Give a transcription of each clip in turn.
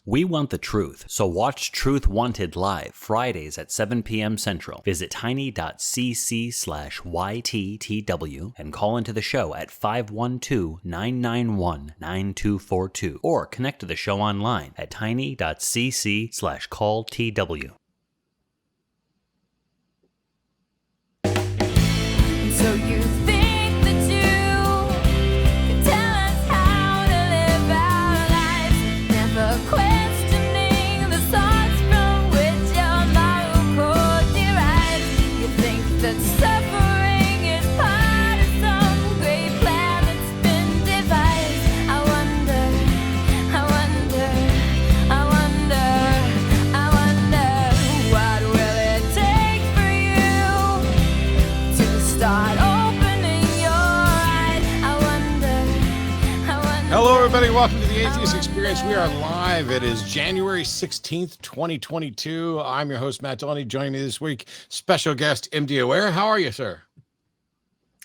We want the truth, so watch Truth Wanted live Fridays at 7 p.m. Central. Visit tiny.cc/YTTW and call into the show at 512-991-9242 or connect to the show online at tiny.cc/callTW. So you think that you can tell us how to live our lives, never questioning the source from which your moral code derives. You think that suffering is part of some great plan that's been devised. I wonder, what will it take for you to start opening your eyes? I wonder. Hello, everybody. Welcome to the Atheist Experience. We are live. It is January 16th, 2022. I'm your host, Matt Dillahunty. Joining me this week, special guest, MD Aware. How are you, sir?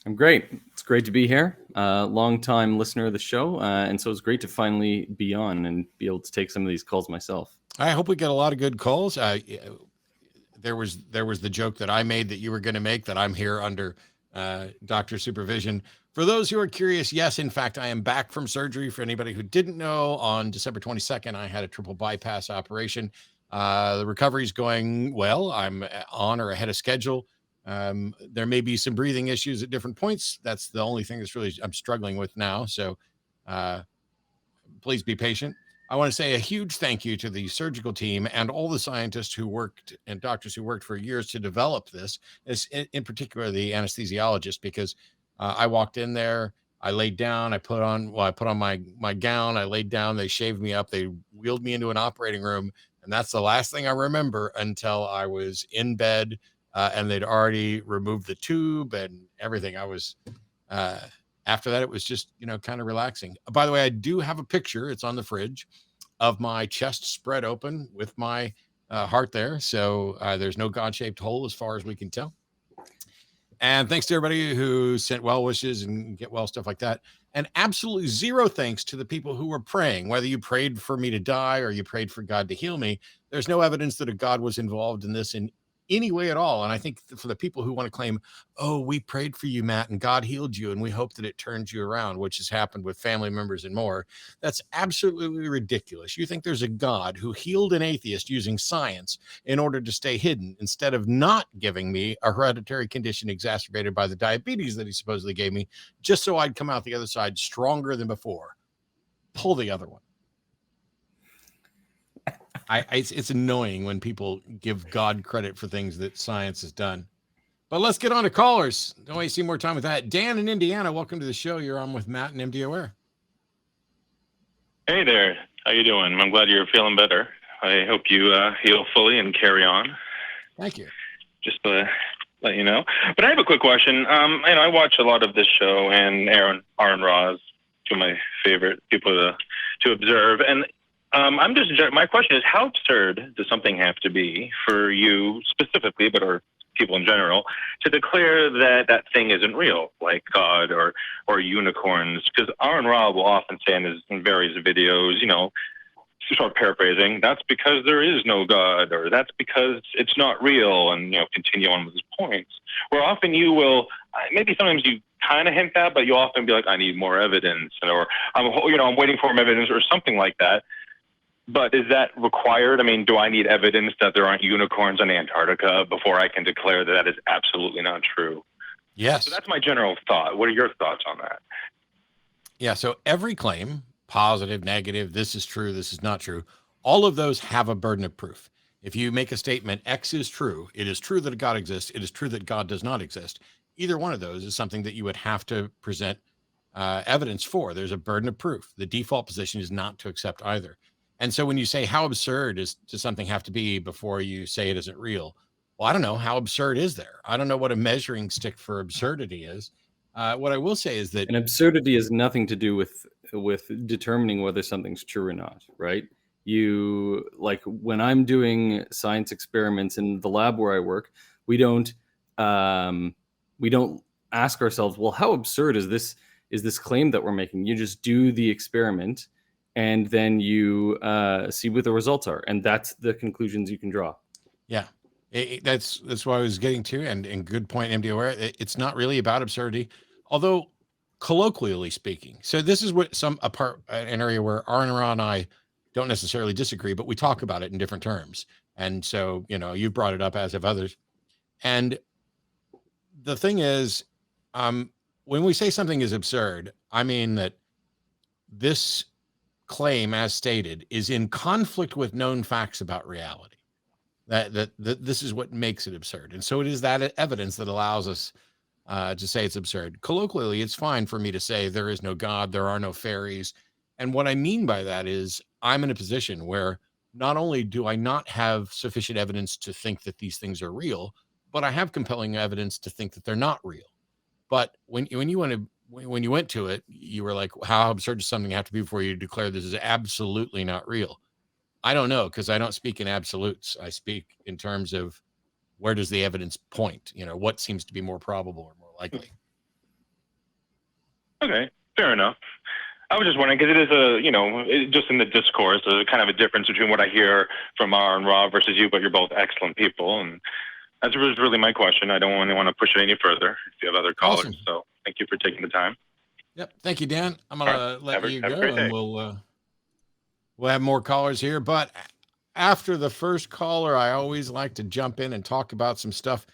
I'm great. It's great to be here. Long-time listener of the show, and so it's great to finally be on and be able to take some of these calls myself. I hope we get a lot of good calls. There was the joke that I made that you were going to make, that I'm here under doctor supervision. For those who are curious, yes, in fact, I am back from surgery. For anybody who didn't know, on December 22nd, I had a triple bypass operation. The recovery is going well. I'm on or ahead of schedule. There may be some breathing issues at different points. That's the only thing that's really I'm struggling with now. So please be patient. I want to say a huge thank you to the surgical team and all the scientists who worked and doctors who worked for years to develop this, in particular the anesthesiologist, because I walked in there, I laid down, I put on my gown, I laid down, they shaved me up, they wheeled me into an operating room, and that's the last thing I remember until I was in bed and they'd already removed the tube and everything. I was after that, it was just, kind of relaxing. By the way, I do have a picture. It's on the fridge of my chest spread open with my heart there. So there's no God-shaped hole as far as we can tell. And thanks to everybody who sent well wishes and get well stuff like that. And absolutely zero thanks to the people who were praying, whether you prayed for me to die or you prayed for God to heal me. There's no evidence that a God was involved in this in any way at all. And I think for the people who want to claim, oh, we prayed for you, Matt, and God healed you, and we hope that it turns you around, which has happened with family members and more, that's absolutely ridiculous. You think there's a God who healed an atheist using science in order to stay hidden, instead of not giving me a hereditary condition exacerbated by the diabetes that he supposedly gave me, just so I'd come out the other side stronger than before. Pull the other one. It's annoying when people give God credit for things that science has done. But let's get on to callers. Don't waste any more time with that. Dan in Indiana, welcome to the show. You're on with Matt and MD Aware. Hey there. How you doing? I'm glad you're feeling better. I hope you heal fully and carry on. Thank you. Just to let you know. But I have a quick question. I watch a lot of this show, and Eran Roz, two of my favorite people to observe. And my question is, how absurd does something have to be for you specifically, or people in general, to declare that thing isn't real, like God or unicorns? Because Aaron Robb will often say in various videos, sort of paraphrasing, that's because there is no God, or that's because it's not real, and continue on with his points. Where often you will, maybe sometimes you kind of hint that, but you'll often be like, I need more evidence, or I'm waiting for more evidence, or something like that. But is that required? I mean, do I need evidence that there aren't unicorns in Antarctica before I can declare that is absolutely not true? Yes. So that's my general thought. What are your thoughts on that? Yeah, so every claim, positive, negative, this is true, this is not true, all of those have a burden of proof. If you make a statement, X is true, it is true that a God exists, it is true that God does not exist, either one of those is something that you would have to present evidence for. There's a burden of proof. The default position is not to accept either. And so when you say, how absurd does something have to be before you say it isn't real? Well, I don't know. How absurd is there? I don't know what a measuring stick for absurdity is. What I will say is that an absurdity has nothing to do with determining whether something's true or not, right? You, like when I'm doing science experiments in the lab where I work, we don't ask ourselves, well, how absurd is this claim that we're making? You just do the experiment and then you see what the results are, and that's the conclusions you can draw. Yeah, that's what I was getting to, and good point, MD Aware. It's not really about absurdity, although colloquially speaking. So this is what an area where Aaron and I don't necessarily disagree, but we talk about it in different terms. And so, you brought it up, as have others. And the thing is, when we say something is absurd, I mean that this claim, as stated, is in conflict with known facts about reality. That this is what makes it absurd. And so it is that evidence that allows us to say it's absurd. Colloquially, it's fine for me to say there is no God, there are no fairies. And what I mean by that is I'm in a position where not only do I not have sufficient evidence to think that these things are real, but I have compelling evidence to think that they're not real. But when you went to it, you were like, how absurd does something have to be before you declare this is absolutely not real? I don't know, because I don't speak in absolutes. I speak in terms of where does the evidence point? What seems to be more probable or more likely? Okay, fair enough. I was just wondering, because it is just in the discourse, there's kind of a difference between what I hear from R and Rob versus you, but you're both excellent people. And that was really my question. I don't want to push it any further if you have other callers. Awesome. So thank you for taking the time. Yep. Thank you, Dan. I'm going to let you go, and we'll have more callers here. But after the first caller, I always like to jump in and talk about some stuff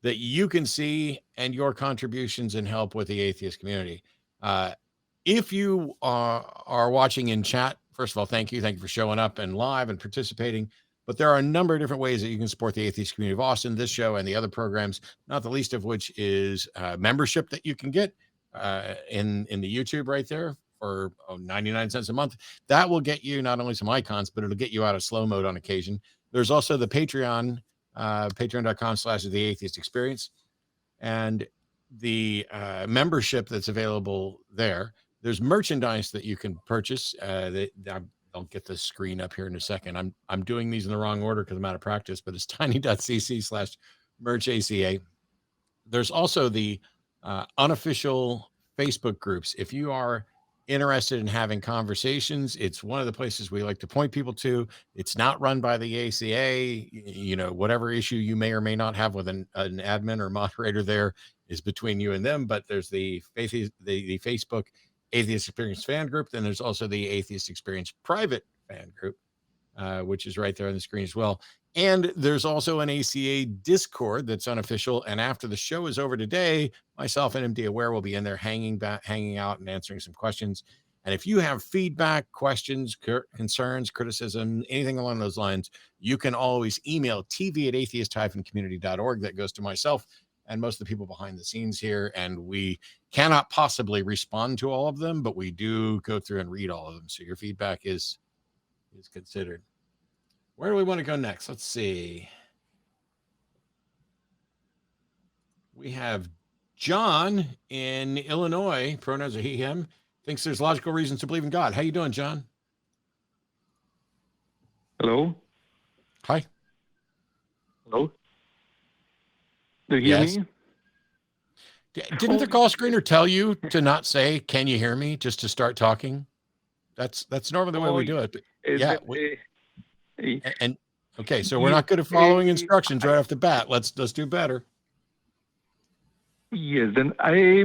that you can see and your contributions and help with the atheist community. If you are watching in chat, first of all, thank you. Thank you for showing up and live and participating. But there are a number of different ways that you can support the atheist community of Austin, this show, and the other programs, not the least of which is membership that you can get in the YouTube right there for 99 cents a month. That will get you not only some icons, but it'll get you out of slow mode on occasion. There's also the Patreon, patreon.com/the atheist experience, and the membership that's available there. There's merchandise that you can purchase. I'll get the screen up here in a second. I'm doing these in the wrong order because I'm out of practice, but it's tiny.cc/merchaca. There's also the unofficial Facebook groups. If you are interested in having conversations, it's one of the places we like to point people to. It's not run by the ACA. Whatever issue you may or may not have with an admin or moderator there is between you and them. But there's the Facebook Atheist Experience fan group. Then there's also the Atheist Experience private fan group, which is right there on the screen as well. And there's also an ACA Discord that's unofficial. And after the show is over today, myself and MD Aware will be in there hanging out and answering some questions. And if you have feedback, questions, concerns, criticism, anything along those lines, you can always email tv@atheist-community.org. That goes to myself and most of the people behind the scenes here. And we cannot possibly respond to all of them, but we do go through and read all of them. So your feedback is considered. Where do we want to go next? Let's see. We have John in Illinois, pronouns are he, him, thinks there's logical reasons to believe in God. How you doing, John? Hello? Hi. Hello? Do you hear me? Didn't the call screener tell you to not say, can you hear me, just to start talking? That's normally the way we do it. Yeah. And okay, so we're not good at following instructions right off the bat. Let's do better. Yes, then I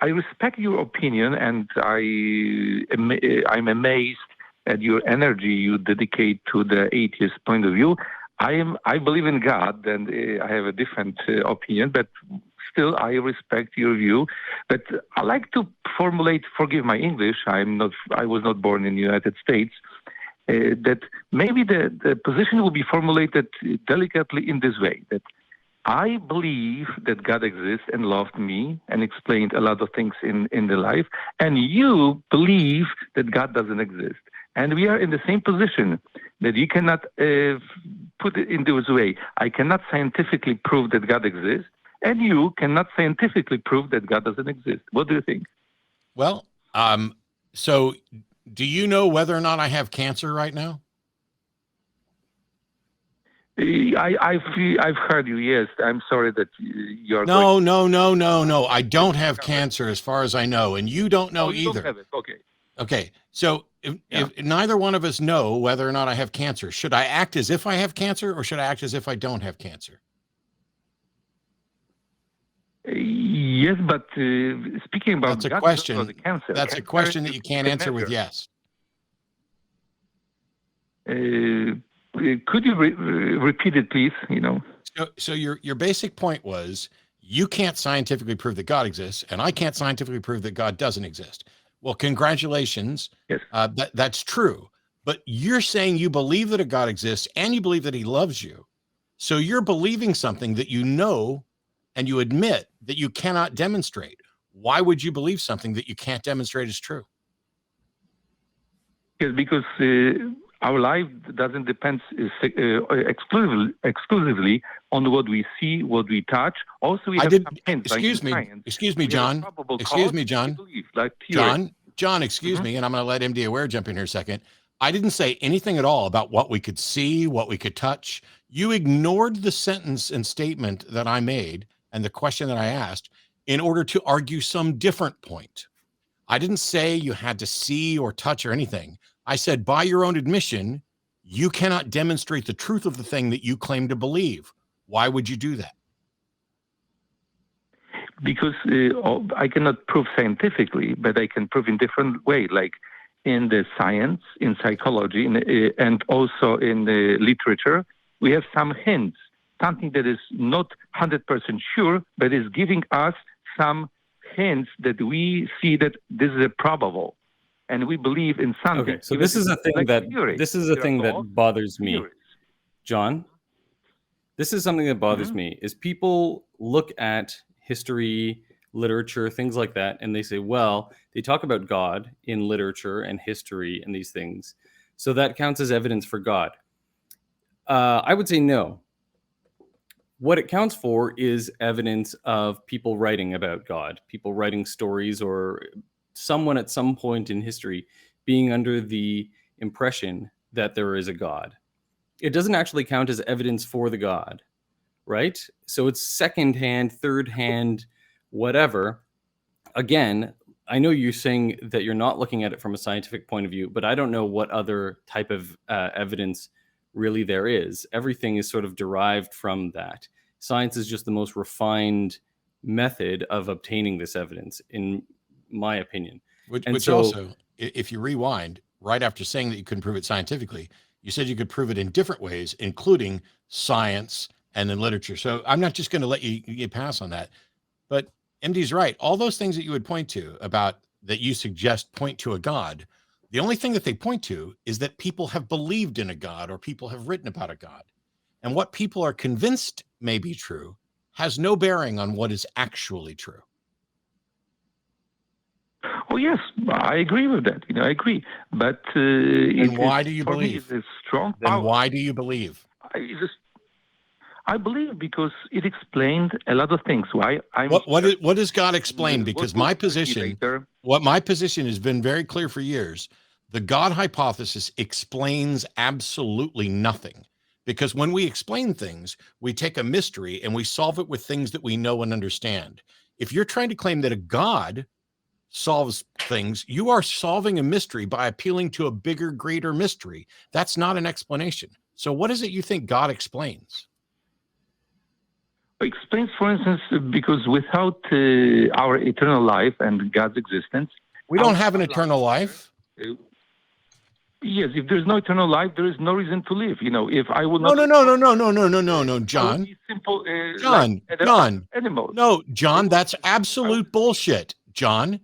respect your opinion, and I'm amazed at your energy you dedicate to the atheist point of view. I believe in God, and I have a different opinion, but still I respect your view. But I like to formulate, forgive my English, I was not born in the United States, that maybe the position will be formulated delicately in this way, that I believe that God exists and loved me and explained a lot of things in the life, and you believe that God doesn't exist. And we are in the same position, that you cannot put it in this way. I cannot scientifically prove that God exists, and you cannot scientifically prove that God doesn't exist. What do you think? Well, so do you know whether or not I have cancer right now? I've heard you. Yes, I'm sorry that you're. No. I don't have cancer as far as I know, and you don't know either. Don't have it. Okay. Okay. So if neither one of us know whether or not I have cancer, should I act as if I have cancer, or should I act as if I don't have cancer? Yes, but speaking about That's a God, question. not the cancer. That's a Cancer question that is you can't a answer with measure. yes. Could you repeat it, please? So your basic point was you can't scientifically prove that God exists, and I can't scientifically prove that God doesn't exist. Well, congratulations. Yes. That's true. But you're saying you believe that a God exists and you believe that he loves you. So you're believing something that you know and you admit that you cannot demonstrate. Why would you believe something that you can't demonstrate is true? Yes, because our life doesn't depend exclusively on what we see, what we touch. Also, we have some hints. Excuse me, John. Excuse me, John. John, excuse me, and I'm going to let MD Aware jump in here a second. I didn't say anything at all about what we could see, what we could touch. You ignored the sentence and statement that I made and the question that I asked in order to argue some different point. I didn't say you had to see or touch or anything. I said, by your own admission, you cannot demonstrate the truth of the thing that you claim to believe. Why would you do that? Because I cannot prove scientifically, but I can prove in different way, like in the science, in psychology, and also in the literature. We have some hints, something that is not 100% sure, but is giving us some hints that we see that this is probable, and we believe in something. Okay, so this is a thing like that theories. this is a thing that bothers me, Theories. John. This is something that bothers me. Is people look at history, literature, things like that, and they say, well, they talk about God in literature and history and these things, so that counts as evidence for God. I would say no. What it counts for is evidence of people writing about God, people writing stories, or someone at some point in history being under the impression that there is a God. It doesn't actually count as evidence for the God, right? So it's secondhand, third hand, whatever. Again, I know you're saying that you're not looking at it from a scientific point of view, but I don't know what other type of evidence really there is. Everything is sort of derived from that. Science is just the most refined method of obtaining this evidence, in my opinion. Which so, also, if you rewind, right after saying that you couldn't prove it scientifically, you said you could prove it in different ways, including science and in literature. So I'm not just going to let you pass on that. But MD's right. All those things that you would point to about that you suggest point to a God, the only thing that they point to is that people have believed in a God or people have written about a God. And what people are convinced may be true has no bearing on what is actually true. Oh yes, I agree with that. I agree. But and why do you believe? It's strong then power. Why do you believe? I believe because it explained a lot of things. Why I'm what does God explain? Because my position has been very clear for years. The God hypothesis explains absolutely nothing. Because when we explain things, we take a mystery and we solve it with things that we know and understand. If you're trying to claim that a God solves things, you are solving a mystery by appealing to a bigger, greater mystery. That's not an explanation. So what is it you think God explains? Explains, for instance, because without our eternal life and God's existence, we don't have an eternal life. Yes, if there's no eternal life, there is no reason to live. If I would no, not. John. Simple, John. Animals. No, John, that's absolute bullshit. John,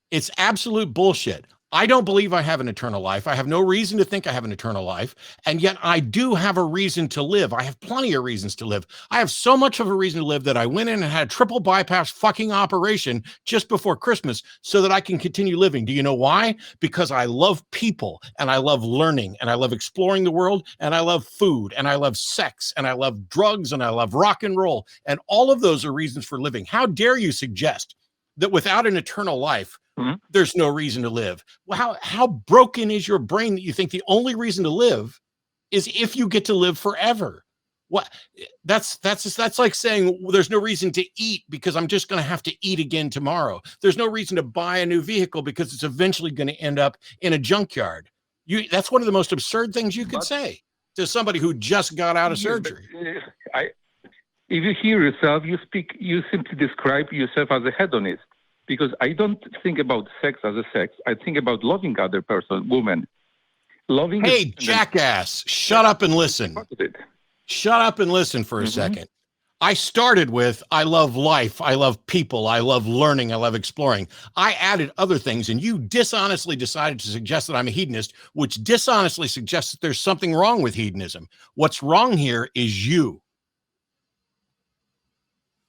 it's absolute bullshit. I don't believe I have an eternal life. I have no reason to think I have an eternal life. And yet I do have a reason to live. I have plenty of reasons to live. I have so much of a reason to live that I went in and had a triple bypass fucking operation just before Christmas so that I can continue living. Do you know why? Because I love people and I love learning and I love exploring the world and I love food and I love sex and I love drugs and I love rock and roll. And all of those are reasons for living. How dare you suggest that without an eternal life, there's no reason to live? Well, how broken is your brain that you think the only reason to live is if you get to live forever? What? That's like saying, well, there's no reason to eat because I'm just going to have to eat again tomorrow. There's no reason to buy a new vehicle because it's eventually going to end up in a junkyard. That's one of the most absurd things you could say to somebody who just got out of surgery. If you hear yourself, you simply describe yourself as a hedonist, because I don't think about sex as a sex. I think about loving other person, woman. Loving. Hey, jackass, shut up and listen. Shut up and listen for a second. I started with, I love life, I love people, I love learning, I love exploring. I added other things, and you dishonestly decided to suggest that I'm a hedonist, which dishonestly suggests that there's something wrong with hedonism. What's wrong here is you.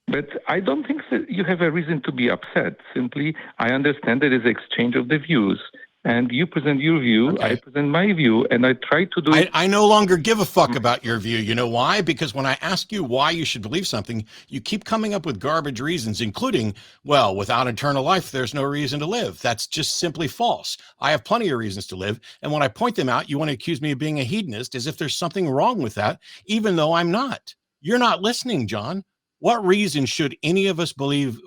But I don't think that you have a reason to be upset. Simply, I understand there is exchange of the views. And you present your view, okay. I present my view, and I try to do it. I no longer give a fuck about your view. You know why? Because when I ask you why you should believe something, you keep coming up with garbage reasons, including, well, without eternal life, there's no reason to live. That's just simply false. I have plenty of reasons to live. And when I point them out, you want to accuse me of being a hedonist as if there's something wrong with that, even though I'm not. You're not listening, John. What reason should any of us believe?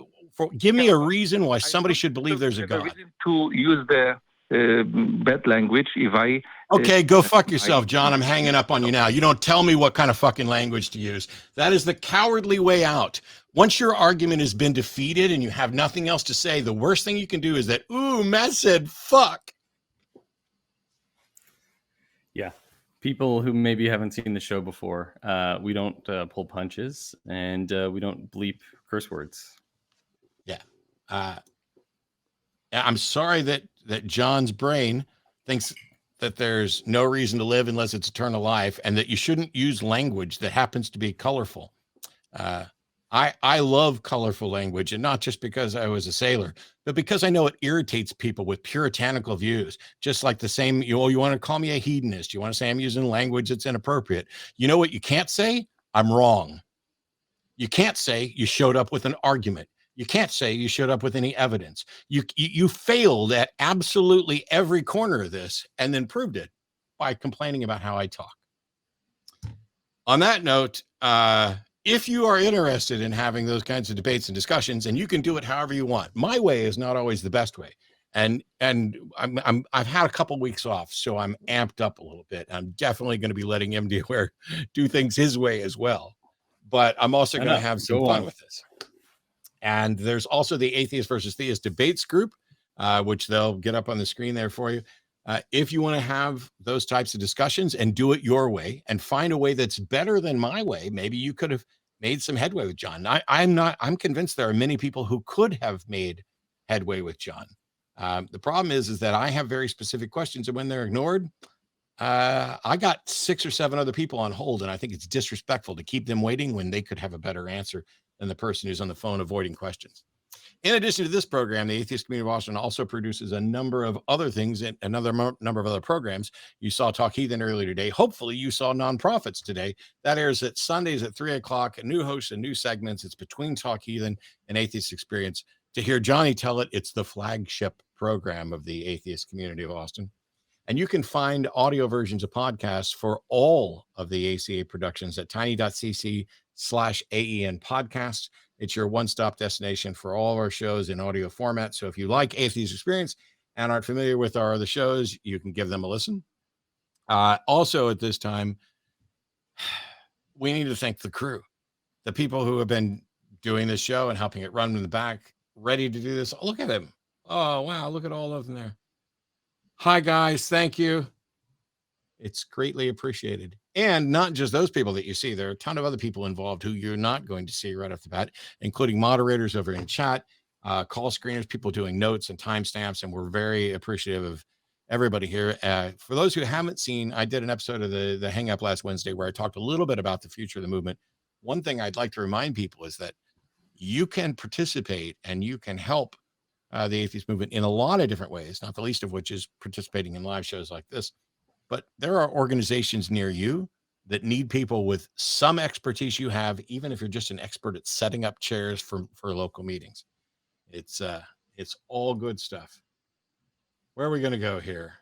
Give me a reason why somebody should believe there's a God. Reason to use the bad language. If I okay, go fuck yourself, John. I'm hanging up on you now. You don't tell me what kind of fucking language to use. That is the cowardly way out. Once your argument has been defeated and you have nothing else to say, the worst thing you can do is that, ooh, Matt said fuck. Yeah. People who maybe haven't seen the show before, we don't pull punches, and we don't bleep curse words. Yeah. I'm sorry that John's brain thinks that there's no reason to live unless it's eternal life, and that you shouldn't use language that happens to be colorful. I love colorful language, and not just because I was a sailor, but because I know it irritates people with puritanical views. Just like the same, you want to call me a hedonist. You want to say I'm using language that's inappropriate. You know what you can't say? I'm wrong. You can't say you showed up with an argument. You can't say you showed up with any evidence. You failed at absolutely every corner of this, and then proved it by complaining about how I talk. On that note, if you are interested in having those kinds of debates and discussions, and you can do it however you want, my way is not always the best way. And I've had a couple weeks off, so I'm amped up a little bit. I'm definitely going to be letting MD do things his way as well. But I'm also going to have some fun with this. And there's also the Atheist versus Theist debates group, which they'll get up on the screen there for you. If you want to have those types of discussions and do it your way and find a way that's better than my way, maybe you could have made some headway with John. I'm convinced there are many people who could have made headway with John. The problem is that I have very specific questions, and when they're ignored, I got 6 or 7 other people on hold, and I think it's disrespectful to keep them waiting when they could have a better answer than the person who's on the phone avoiding questions. In addition to this program, the Atheist Community of Austin also produces a number of other things and another number of other programs. You saw Talk Heathen earlier today. Hopefully you saw Nonprofits today. That airs at Sundays at 3 o'clock, new hosts and new segments. It's between Talk Heathen and Atheist Experience. To hear Johnny tell it, it's the flagship program of the Atheist Community of Austin. And you can find audio versions of podcasts for all of the ACA productions at tiny.cc/AEN podcasts. It's your one-stop destination for all of our shows in audio format. So if you like Atheist Experience and aren't familiar with our other shows, you can give them a listen. Also at this time, we need to thank the crew, the people who have been doing this show and helping it run in the back, ready to do this. Oh, look at them. Oh, wow. Look at all of them there. Hi, guys. Thank you. It's greatly appreciated. And not just those people that you see. There are a ton of other people involved who you're not going to see right off the bat, including moderators over in chat, call screeners, people doing notes and timestamps. And we're very appreciative of everybody here. For those who haven't seen, I did an episode of the Hang Up last Wednesday where I talked a little bit about the future of the movement. One thing I'd like to remind people is that you can participate and you can help the atheist movement in a lot of different ways, not the least of which is participating in live shows like this. But there are organizations near you that need people with some expertise you have, even if you're just an expert at setting up chairs for local meetings. It's all good stuff. Where are we going to go here?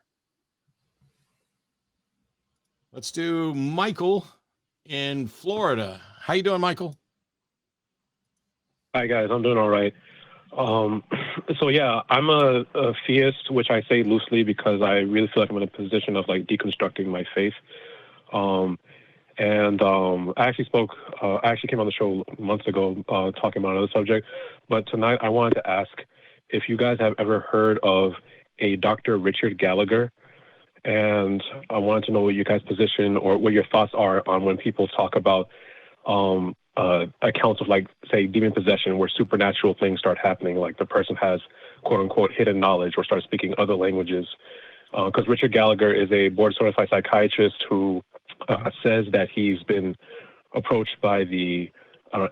Let's do Michael in Florida. How you doing, Michael? Hi guys, I'm doing all right. So yeah, I'm a theist, which I say loosely because I really feel like I'm in a position of like deconstructing my faith. I actually came on the show months ago talking about another subject, but tonight I wanted to ask if you guys have ever heard of a Dr. Richard Gallagher, and I wanted to know what your guys' position or what your thoughts are on when people talk about accounts of, like, say, demon possession, where supernatural things start happening, like the person has quote unquote hidden knowledge or starts speaking other languages. Because Richard Gallagher is a board certified psychiatrist who says that he's been approached by the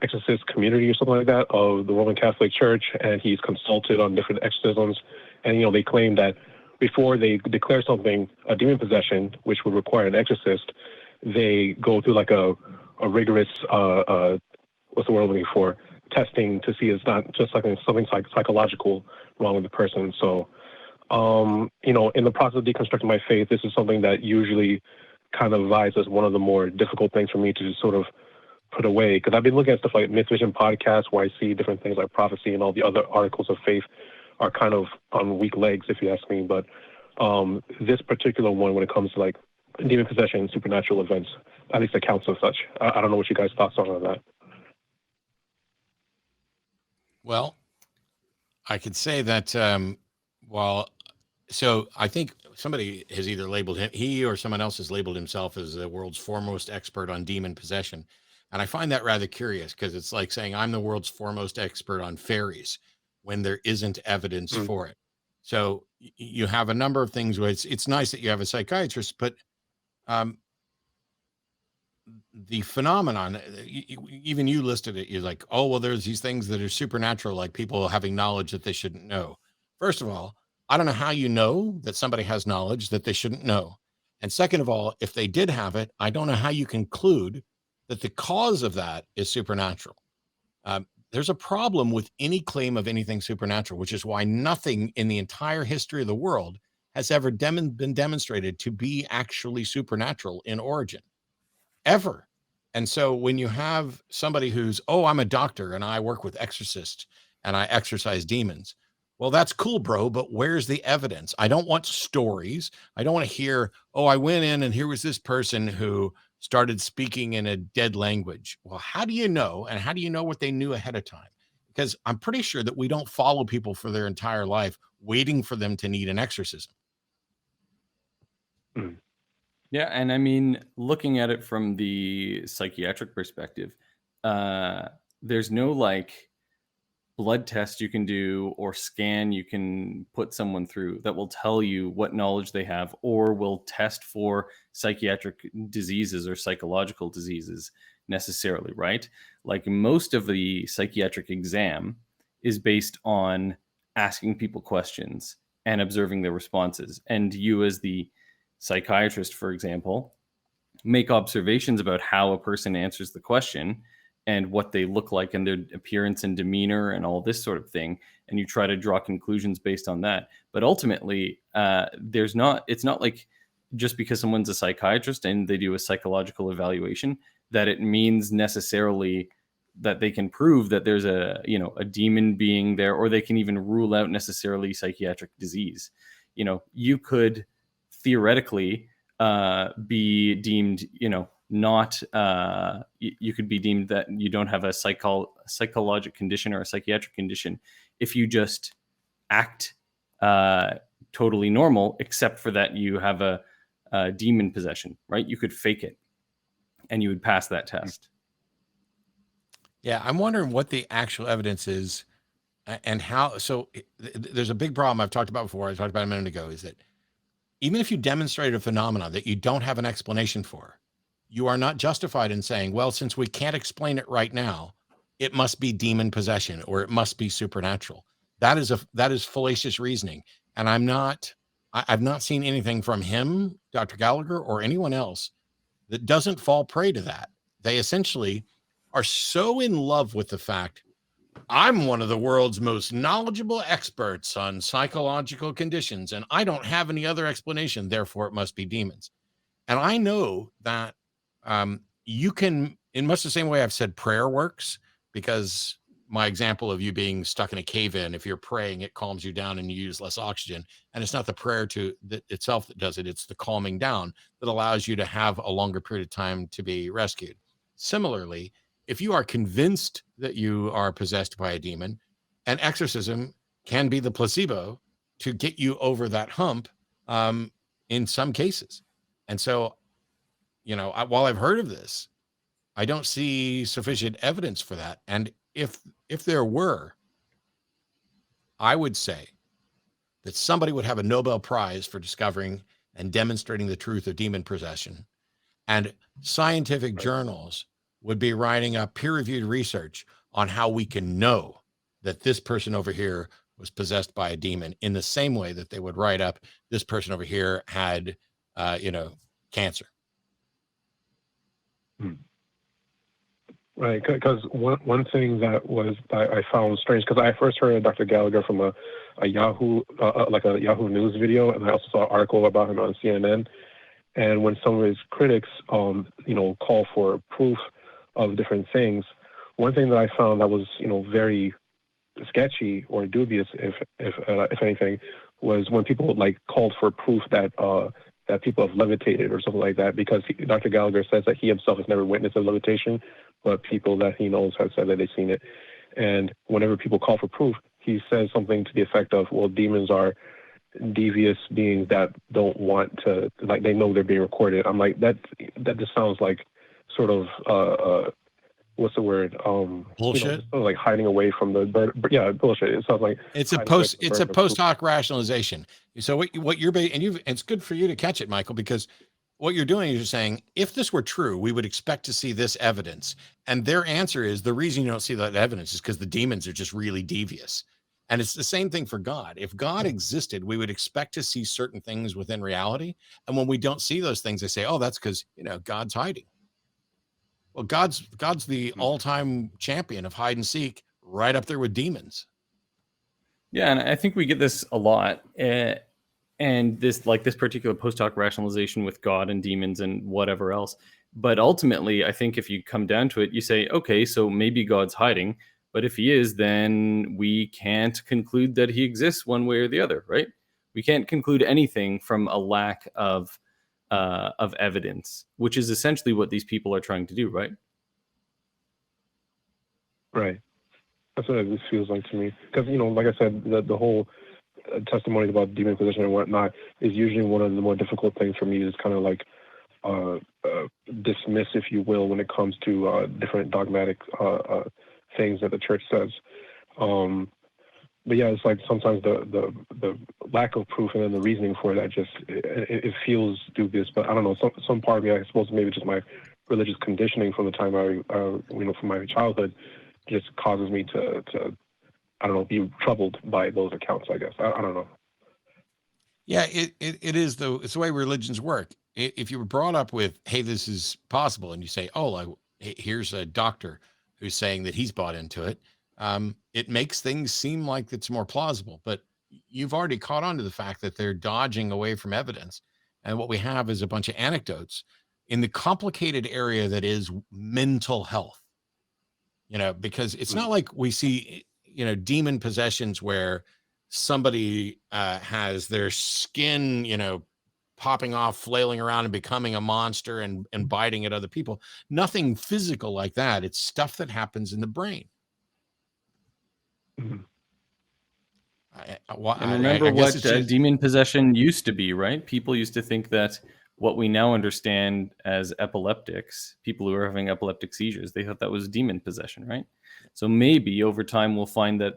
exorcist community or something like that of the Roman Catholic Church, and he's consulted on different exorcisms. And, they claim that before they declare something a demon possession, which would require an exorcist, they go through like a rigorous, what's the word I'm looking for, testing to see it's not just like something psychological wrong with the person. So, in the process of deconstructing my faith, this is something that usually kind of vies as one of the more difficult things for me to just sort of put away. Because I've been looking at stuff like Myth Vision podcasts, where I see different things like prophecy and all the other articles of faith are kind of on weak legs, if you ask me. But this particular one, when it comes to like demon possession, supernatural events, at least accounts of such, I don't know what you guys' thoughts are on that. Well, I could say that so I think somebody has either labeled him, he or someone else has labeled himself as the world's foremost expert on demon possession. And I find that rather curious, because it's like saying I'm the world's foremost expert on fairies when there isn't evidence for it. So you have a number of things where it's nice that you have a psychiatrist, but the phenomenon, even you listed it, you're like, oh, well, there's these things that are supernatural, like people having knowledge that they shouldn't know. First of all, I don't know how you know that somebody has knowledge that they shouldn't know. And second of all, if they did have it, I don't know how you conclude that the cause of that is supernatural. There's a problem with any claim of anything supernatural, which is why nothing in the entire history of the world has ever been demonstrated to be actually supernatural in origin, ever. And so when you have somebody who's, oh, I'm a doctor and I work with exorcists and I exorcise demons. Well, that's cool, bro, but where's the evidence? I don't want stories. I don't want to hear, oh, I went in and here was this person who started speaking in a dead language. Well, how do you know? And how do you know what they knew ahead of time? Because I'm pretty sure that we don't follow people for their entire life waiting for them to need an exorcism. Yeah, and I mean, looking at it from the psychiatric perspective, there's no like blood test you can do or scan you can put someone through that will tell you what knowledge they have or will test for psychiatric diseases or psychological diseases necessarily, right? Like most of the psychiatric exam is based on asking people questions and observing their responses. And you as the psychiatrist, for example, make observations about how a person answers the question and what they look like and their appearance and demeanor and all this sort of thing. And you try to draw conclusions based on that. But ultimately, it's not like just because someone's a psychiatrist and they do a psychological evaluation that it means necessarily that they can prove that there's a demon being there, or they can even rule out necessarily psychiatric disease. You could theoretically be deemed, not you could be deemed that you don't have a psychological condition or a psychiatric condition if you just act totally normal, except for that you have a demon possession, right? You could fake it and you would pass that test. Yeah, I'm wondering what the actual evidence is and how. So there's a big problem I've talked about before. I talked about a minute ago, is that even if you demonstrate a phenomenon that you don't have an explanation for, you are not justified in saying, well, since we can't explain it right now, it must be demon possession or it must be supernatural. That is fallacious reasoning. And I've not seen anything from him, Dr. Gallagher, or anyone else that doesn't fall prey to that. They essentially are so in love with the fact, I'm one of the world's most knowledgeable experts on psychological conditions, and I don't have any other explanation. Therefore, it must be demons. And I know that you can, in much the same way I've said prayer works, because my example of you being stuck in a cave in, if you're praying, it calms you down and you use less oxygen. And it's not the prayer itself that does it. It's the calming down that allows you to have a longer period of time to be rescued. Similarly, if you are convinced that you are possessed by a demon, an exorcism can be the placebo to get you over that hump in some cases. And so, while I've heard of this, I don't see sufficient evidence for that. And if there were, I would say that somebody would have a Nobel Prize for discovering and demonstrating the truth of demon possession. And scientific journals would be writing up peer-reviewed research on how we can know that this person over here was possessed by a demon, in the same way that they would write up this person over here had, cancer. Right, because one thing that I found strange, because I first heard of Dr. Gallagher from a Yahoo Yahoo News video, and I also saw an article about him on CNN. And when some of his critics, call for proof of different things, one thing that I found that was, very sketchy or dubious, if anything, was when people called for proof that people have levitated or something like that, because Dr. Gallagher says that he himself has never witnessed a levitation, but people that he knows have said that they've seen it. And whenever people call for proof, he says something to the effect of, well, demons are devious beings that don't want to, they know they're being recorded. I'm like, that just sounds like sort of, what's the word? Bullshit. Sort of like hiding away from the bird. Yeah, bullshit. It sounds like it's a post hoc rationalization. So what you're and it's good for you to catch it, Michael, because what you're doing is you're saying, if this were true, we would expect to see this evidence. And their answer is, the reason you don't see that evidence is because the demons are just really devious. And it's the same thing for God. If God existed, we would expect to see certain things within reality. And when we don't see those things, they say, oh, that's because, God's hiding. Well, God's the all-time champion of hide and seek, right up there with demons. Yeah, and I think we get this a lot. And this particular post hoc rationalization with God and demons and whatever else. But ultimately, I think if you come down to it, you say, okay, so maybe God's hiding, but if he is, then we can't conclude that he exists one way or the other, right? We can't conclude anything from a lack of evidence, which is essentially what these people are trying to do, right? Right. That's what it feels like to me. Because, like I said, the whole testimonies about demon possession and whatnot is usually one of the more difficult things for me to kind of dismiss, if you will, when it comes to different dogmatic things that the church says. But yeah, it's like sometimes the lack of proof and then the reasoning for that just it feels dubious. But I don't know, some part of me, I suppose maybe just my religious conditioning from the time from my childhood, just causes me to I don't know, be troubled by those accounts, I guess. I don't know. Yeah, it is, though. It's the way religions work. If you were brought up with, hey, this is possible, and you say, oh, here's a doctor who's saying that he's bought into it, it makes things seem like it's more plausible. But you've already caught on to the fact that they're dodging away from evidence. And what we have is a bunch of anecdotes in the complicated area that is mental health. Because it's not like we see, demon possessions where somebody has their skin, popping off, flailing around and becoming a monster and biting at other people. Nothing physical like that. It's stuff that happens in the brain. Mm-hmm. And remember what demon possession used to be, right? People used to think that what we now understand as epileptics, people who are having epileptic seizures, they thought that was demon possession, right? So maybe over time we'll find that,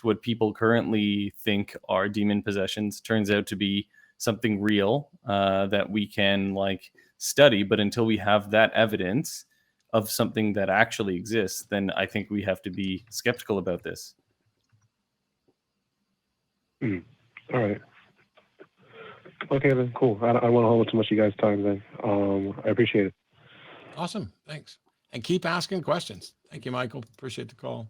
what people currently think are demon possessions turns out to be something real that we can study. But until we have that evidence of something that actually exists, then I think we have to be skeptical about this. All right. Okay, then, cool. I don't want to hold too much of you guys' time then. I appreciate it. Awesome. Thanks. And keep asking questions. Thank you, Michael. Appreciate the call.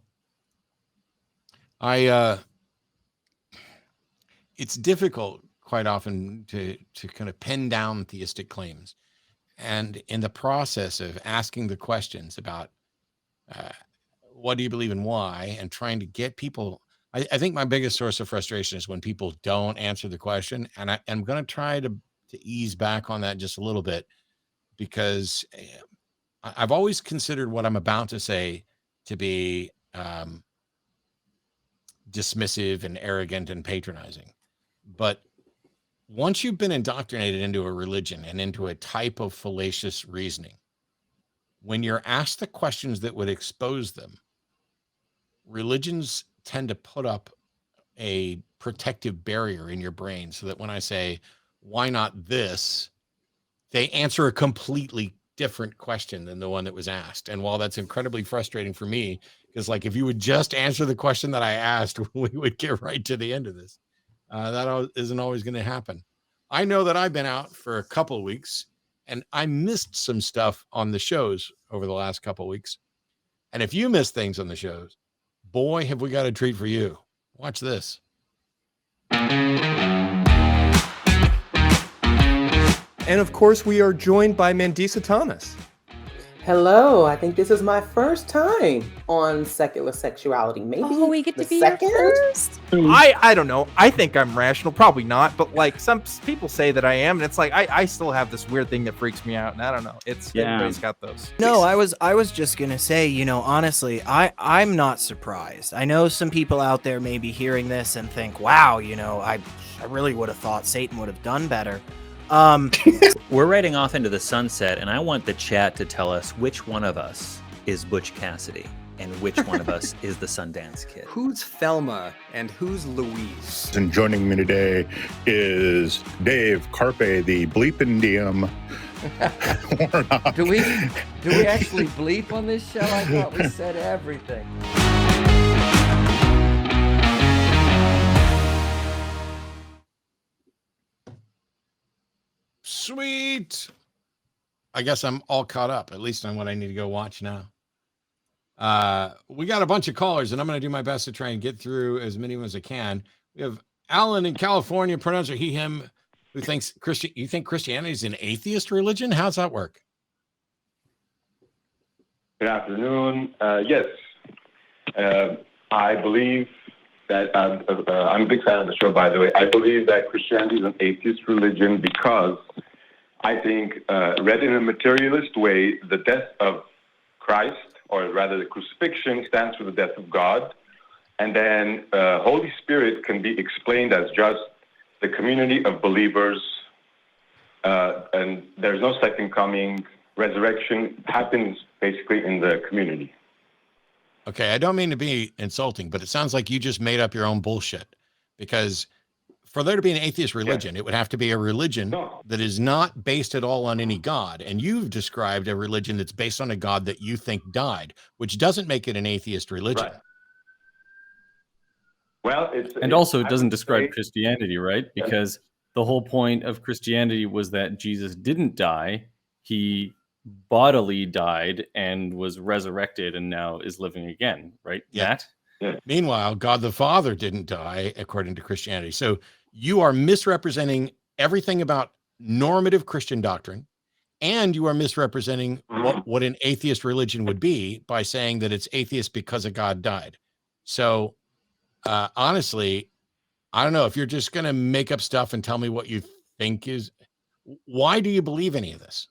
It's difficult quite often to kind of pin down theistic claims. And in the process of asking the questions about what do you believe and why, and trying to get people, I think my biggest source of frustration is when people don't answer the question. And I'm going to try to ease back on that just a little bit, because I've always considered what I'm about to say to be dismissive and arrogant and patronizing. But once you've been indoctrinated into a religion and into a type of fallacious reasoning, when you're asked the questions that would expose them, religions tend to put up a protective barrier in your brain so that when I say, why not this, they answer a completely different question than the one that was asked. And while that's incredibly frustrating for me, because like if you would just answer the question that I asked, we would get right to the end of this. That isn't always going to happen. I know that I've been out for a couple of weeks and I missed some stuff on the shows over the last couple of weeks. And if you miss things on the shows, boy, have we got a treat for you. Watch this. And of course, we are joined by Mandisa Thomas. Hello, I think this is my first time on Secular Sexuality. Maybe we get the to be second? your first. I don't know. I think I'm rational. Probably not. But like some people say that I am. And it's like, I still have this weird thing that freaks me out. And I don't know. Everybody's got those. No, I was just going to say, honestly, I'm not surprised. I know some people out there may be hearing this and think, wow, I really would have thought Satan would have done better. We're riding off into the sunset, and I want the chat to tell us which one of us is Butch Cassidy and which one of us is the Sundance Kid. Who's Thelma and who's Louise? And joining me today is Dave Carpe, the bleepin' DM. Do we actually bleep on this show? I thought we said everything. Sweet. I guess I'm all caught up, at least on what I need to go watch now. We got a bunch of callers, and I'm going to do my best to try and get through as many as I can. We have Alan in California, pronouncer he, him, who thinks you think Christianity is an atheist religion? How's that work? Good afternoon. Yes, I believe that I'm a big fan of the show, by the way. I believe that Christianity is an atheist religion because I think, read in a materialist way, the death of Christ, or rather the crucifixion, stands for the death of God. And then Holy Spirit can be explained as just the community of believers, and there's no second coming. Resurrection happens basically in the community. Okay, I don't mean to be insulting, but it sounds like you just made up your own bullshit, because for there to be an atheist religion, it would have to be a religion that is not based at all on any God. And you've described a religion that's based on a God that you think died, which doesn't make it an atheist religion. Right. Well, it doesn't describe Christianity, right? Because the whole point of Christianity was that Jesus didn't die. He bodily died and was resurrected and now is living again, right? Yeah. Meanwhile, God the Father didn't die according to Christianity. So you are misrepresenting everything about normative Christian doctrine, and you are misrepresenting what an atheist religion would be by saying that it's atheist because a God died. So honestly, I don't know if you're just going to make up stuff and tell me what you think is. Why do you believe any of this?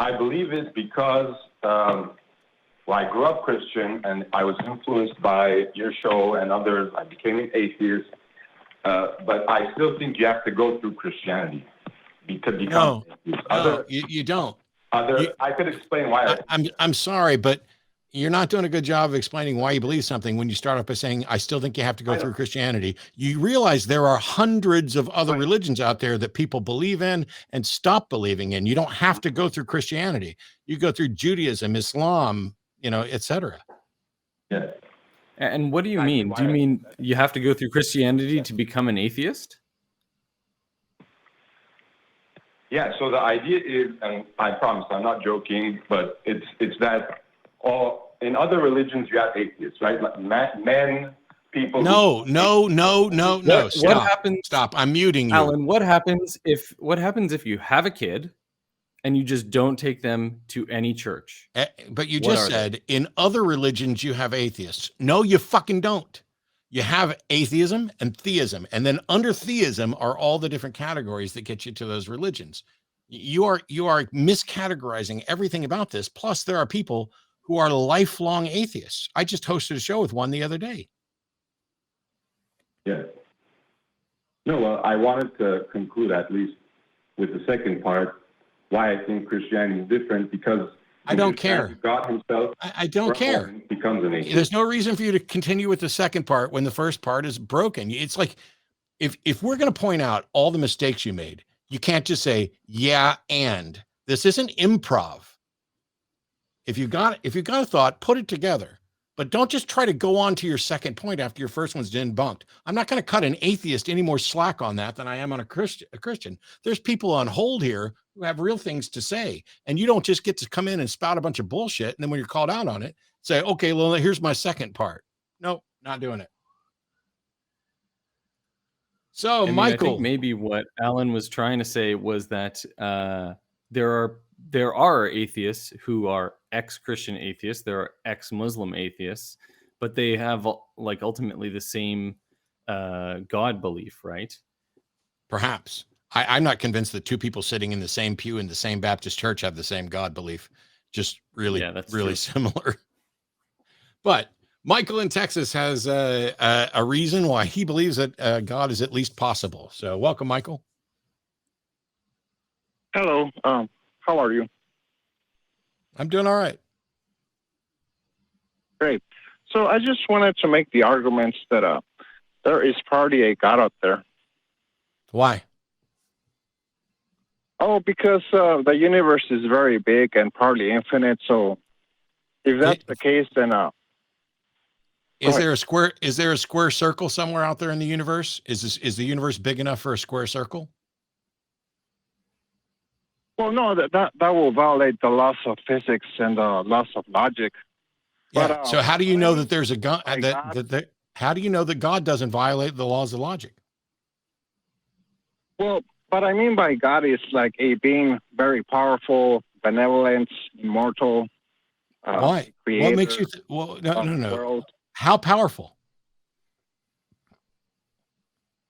I believe it because I grew up Christian and I was influenced by your show and others. I became an atheist, but I still think you have to go through Christianity to become an atheist. You don't. I could explain why. I'm sorry, but you're not doing a good job of explaining why you believe something when you start off by saying, I still think you have to go through Christianity. You realize there are hundreds of other religions out there that people believe in and stop believing in. You don't have to go through Christianity. You go through Judaism, Islam, etc. Yeah. And what do you mean? Do you mean you have to go through Christianity to become an atheist? Yeah, so the idea is, and I promise I'm not joking, but it's that in other religions you have atheists, right? Like men people. No. What Stop. happens? Stop. I'm muting you. Alan, what happens if you have a kid and you just don't take them to any church? But you What just are they? said in other religions you have atheists. No, you fucking don't. You have atheism and theism, and then under theism are all the different categories that get you to those religions. You are miscategorizing everything about this. Plus, there are people who are lifelong atheists. I just hosted a show with one the other day. Yes. No, well, I wanted to conclude at least with the second part, why I think Christianity is different, because I don't care. God himself I don't care. Becomes an atheist. There's no reason for you to continue with the second part when the first part is broken. It's like if we're going to point out all the mistakes you made, you can't just say, yeah, and this isn't improv. If you got a thought, put it together. But don't just try to go on to your second point after your first one's debunked. I'm not going to cut an atheist any more slack on that than I am on a Christian. There's people on hold here who have real things to say, and you don't just get to come in and spout a bunch of bullshit, and then when you're called out on it, say, okay, well, here's my second part. Nope, not doing it. So, I mean, Michael, I think maybe what Alan was trying to say was that there are atheists who are ex-Christian atheists, there are ex-Muslim atheists, but they have like ultimately the same God belief, right? Perhaps. I'm not convinced that two people sitting in the same pew in the same Baptist church have the same God belief. Just really, really similar. But Michael in Texas has a reason why he believes that God is at least possible. So welcome, Michael. Hello. How are you? I'm doing all right. Great. So I just wanted to make the arguments that there is probably a God out there. Why? Oh, because the universe is very big and probably infinite. So if that's the case, then is there a square circle somewhere out there in the universe? Is the universe big enough for a square circle? well, no, that will violate the laws of physics and the laws of logic. Yeah. But, So how do you know that there's a God? How do you know that God doesn't violate the laws of logic? Well, what I mean by God is like a being very powerful, benevolent, immortal. Why? Creator What makes you? No. World. How powerful?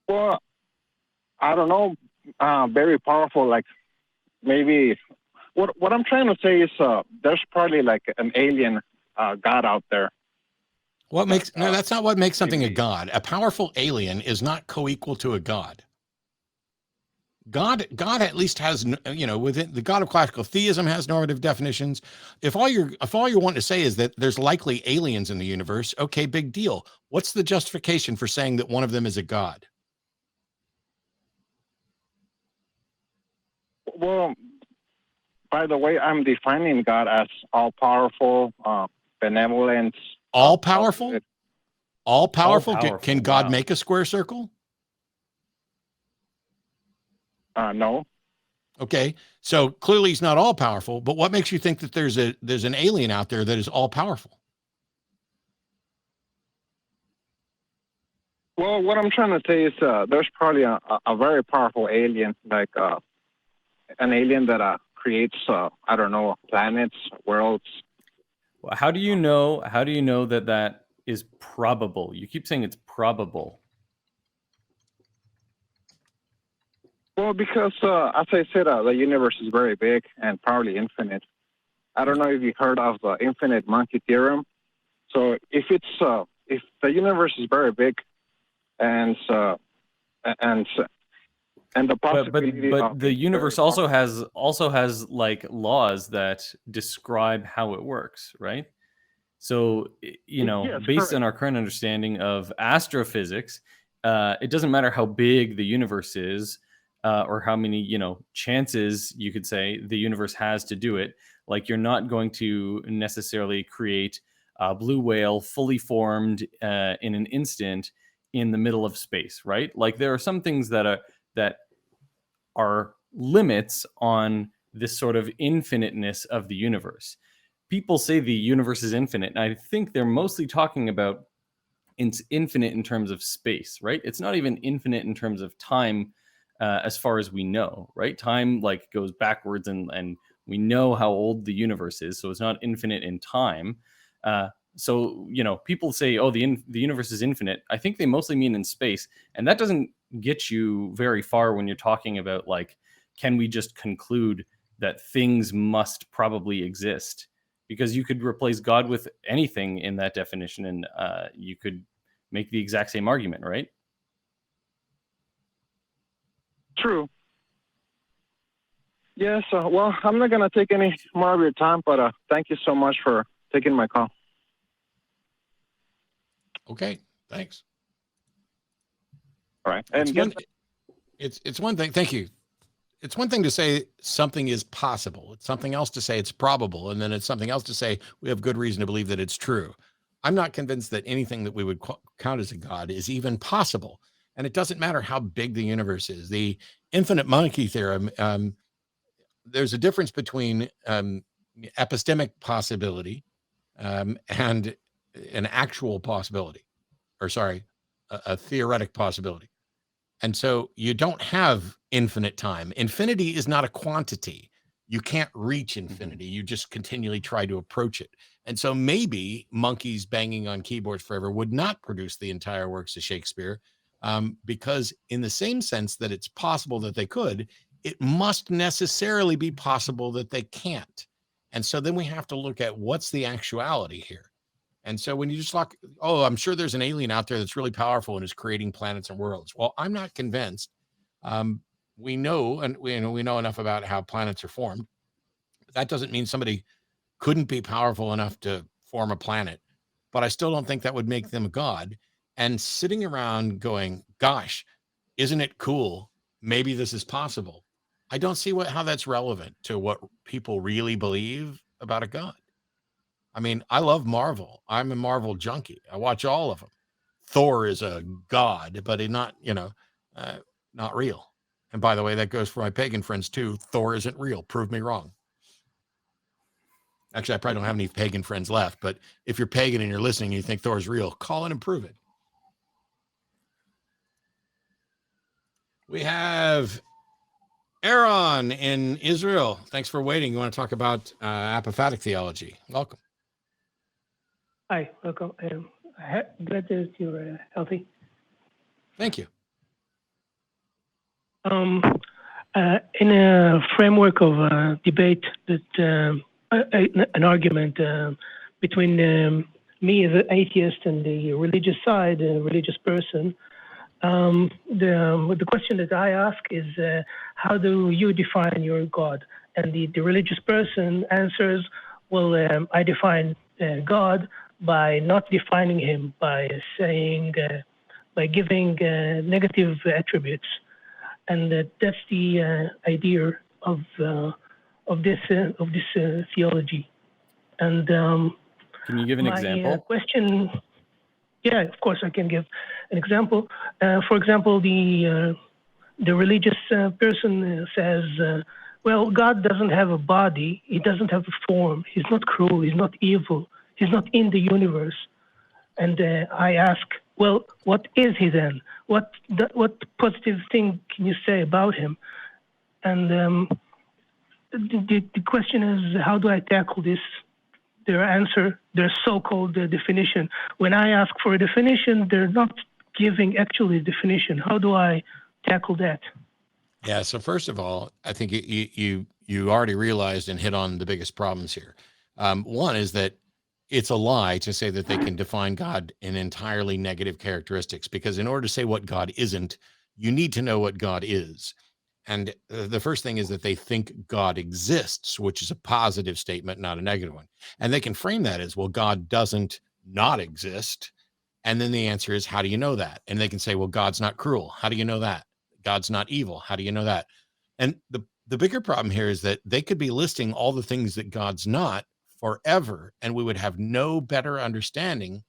Well, I don't know. Very powerful. Like maybe what I'm trying to say is there's probably like an alien God out there. What makes no? That's not what makes something a god. A powerful alien is not co-equal to a god. God at least has, within the God of classical theism has normative definitions. If all you're wanting to say is that there's likely aliens in the universe, okay, big deal. What's the justification for saying that one of them is a god? Well, by the way, I'm defining God as all-powerful, benevolent. All-powerful? All-powerful? Can God wow. make a square circle? No. Okay, so clearly he's not all-powerful, but what makes you think that there's an alien out there that is all-powerful? Well, what I'm trying to say is there's probably a very powerful alien, like an alien that creates, I don't know, planets, worlds. How do you know that is probable? You keep saying it's probable. Well, because as I said, the universe is very big and probably infinite. I don't know if you heard of the infinite monkey theorem. So if the universe is very big, and the possibility but the universe also has like laws that describe how it works, right? So Yes, based correct. on our current understanding of astrophysics, it doesn't matter how big the universe is. Or how many, chances you could say the universe has to do it. Like you're not going to necessarily create a blue whale fully formed in an instant in the middle of space, right? Like there are some things that are limits on this sort of infiniteness of the universe. People say the universe is infinite, and I think they're mostly talking about It's infinite in terms of space, right? It's not even infinite in terms of time, as far as we know, right? Time like goes backwards, and we know how old the universe is, so it's not infinite in time. So people say, "Oh, the universe is infinite." I think they mostly mean in space, and that doesn't get you very far when you're talking about like, can we just conclude that things must probably exist? Because you could replace God with anything in that definition, and you could make the exact same argument, right? True. Yes. Well, I'm not going to take any more of your time, but thank you so much for taking my call. Okay. Thanks. All right. And it's one thing. Thank you. It's one thing to say something is possible. It's something else to say it's probable. And then it's something else to say we have good reason to believe that it's true. I'm not convinced that anything that we would count as a God is even possible. And it doesn't matter how big the universe is. The infinite monkey theorem, there's a difference between epistemic possibility and an actual possibility, or sorry, a theoretic possibility. And so you don't have infinite time. Infinity is not a quantity. You can't reach infinity. You just continually try to approach it. And so maybe monkeys banging on keyboards forever would not produce the entire works of Shakespeare, because in the same sense that it's possible that they could, it must necessarily be possible that they can't. And so then we have to look at what's the actuality here. And so when you just like, oh, I'm sure there's an alien out there that's really powerful and is creating planets and worlds. Well, I'm not convinced. We know enough about how planets are formed. But that doesn't mean somebody couldn't be powerful enough to form a planet. But I still don't think that would make them a god. And sitting around going, gosh, isn't it cool? Maybe this is possible. I don't see how that's relevant to what people really believe about a god. I mean, I love Marvel. I'm a Marvel junkie. I watch all of them. Thor is a god, but he's not, not real. And by the way, that goes for my pagan friends too. Thor isn't real. Prove me wrong. Actually, I probably don't have any pagan friends left, but if you're pagan and you're listening and you think Thor's real, call in and prove it. We have Eran in Israel. Thanks for waiting. You want to talk about apophatic theology? Welcome. Hi, welcome. Glad that you're healthy. Thank you. In a framework of debate, that an argument between me as an atheist and the religious side, a religious person, the question that I ask is, how do you define your God? And the religious person answers, well, I define God by not defining him, by saying, by giving negative attributes. And that's the idea of this theology. And can you give an example? Question. Yeah, of course I can give an example. For example, the religious person says, well, God doesn't have a body. He doesn't have a form. He's not cruel. He's not evil. He's not in the universe. And I ask, well, what is he then? What positive thing can you say about him? And the question is, how do I tackle this? Their so-called definition. When I ask for a definition, they're not giving actually a definition. How do I tackle that? Yeah. So first of all, I think you already realized and hit on the biggest problems here. One is that it's a lie to say that they can define God in entirely negative characteristics, because in order to say what God isn't, you need to know what God is. And the first thing is that they think God exists, which is a positive statement, not a negative one. And they can frame that as, well, God doesn't not exist. And then the answer is, how do you know that? And they can say, well, God's not cruel. How do you know that? God's not evil. How do you know that? And the bigger problem here is that they could be listing all the things that God's not forever, and we would have no better understanding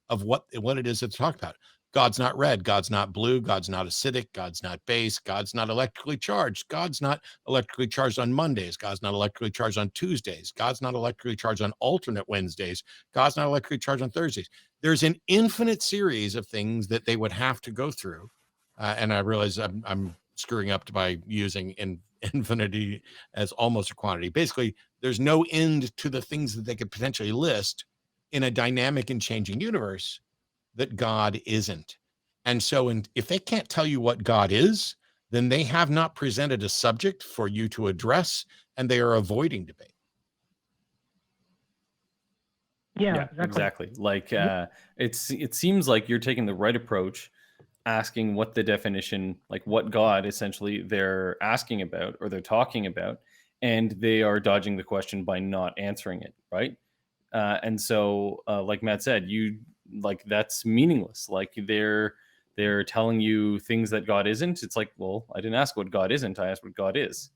of what it is that's talked about. God's not red, God's not blue, God's not acidic, God's not base, God's not electrically charged, God's not electrically charged on Mondays, God's not electrically charged on Tuesdays, God's not electrically charged on alternate Wednesdays, God's not electrically charged on Thursdays. There's an infinite series of things that they would have to go through. And I realize I'm screwing up by using infinity as almost a quantity. Basically, there's no end to the things that they could potentially list in a dynamic and changing universe that God isn't. And so if they can't tell you what God is, then they have not presented a subject for you to address, and they are avoiding debate. Yeah, exactly. Like it seems like you're taking the right approach, asking what the definition, like what God essentially they're asking about or they're talking about, and they are dodging the question by not answering it, right? And so, like Matt said, that's meaningless. Like they're telling you things that God isn't. It's like, well, I didn't ask what God isn't. I asked what God is.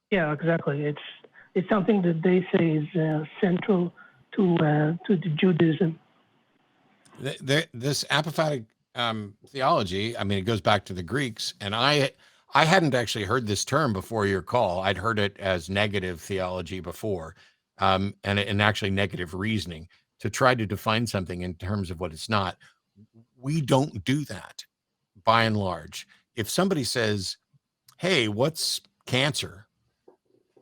Yeah, exactly. It's something that they say is central to the Judaism. This apophatic theology, I mean, it goes back to the Greeks, and I hadn't actually heard this term before your call. I'd heard it as negative theology before, and actually negative reasoning to try to define something in terms of what it's not. We don't do that by and large. If somebody says, hey, what's cancer?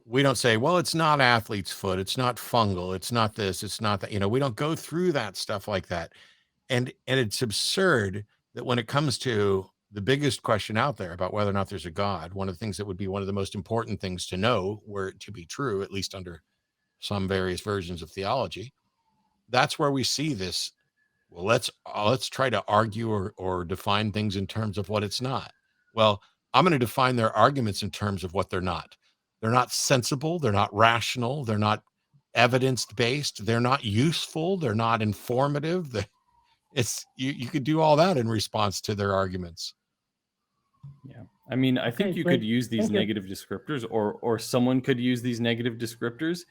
We don't say, well, it's not athlete's foot, it's not fungal, it's not this, it's not that. We don't go through that stuff like that. And it's absurd that when it comes to the biggest question out there about whether or not there's a God, one of the things that would be one of the most important things to know, were it to be true, at least under some various versions of theology, that's where we see this. Well, let's try to argue or define things in terms of what it's not. Well, I'm going to define their arguments in terms of what they're not. They're not sensible. They're not rational. They're not evidence-based. They're not useful. They're not informative. You could do all that in response to their arguments. Yeah. I mean, I think you could use these negative descriptors, or someone could use these negative descriptors,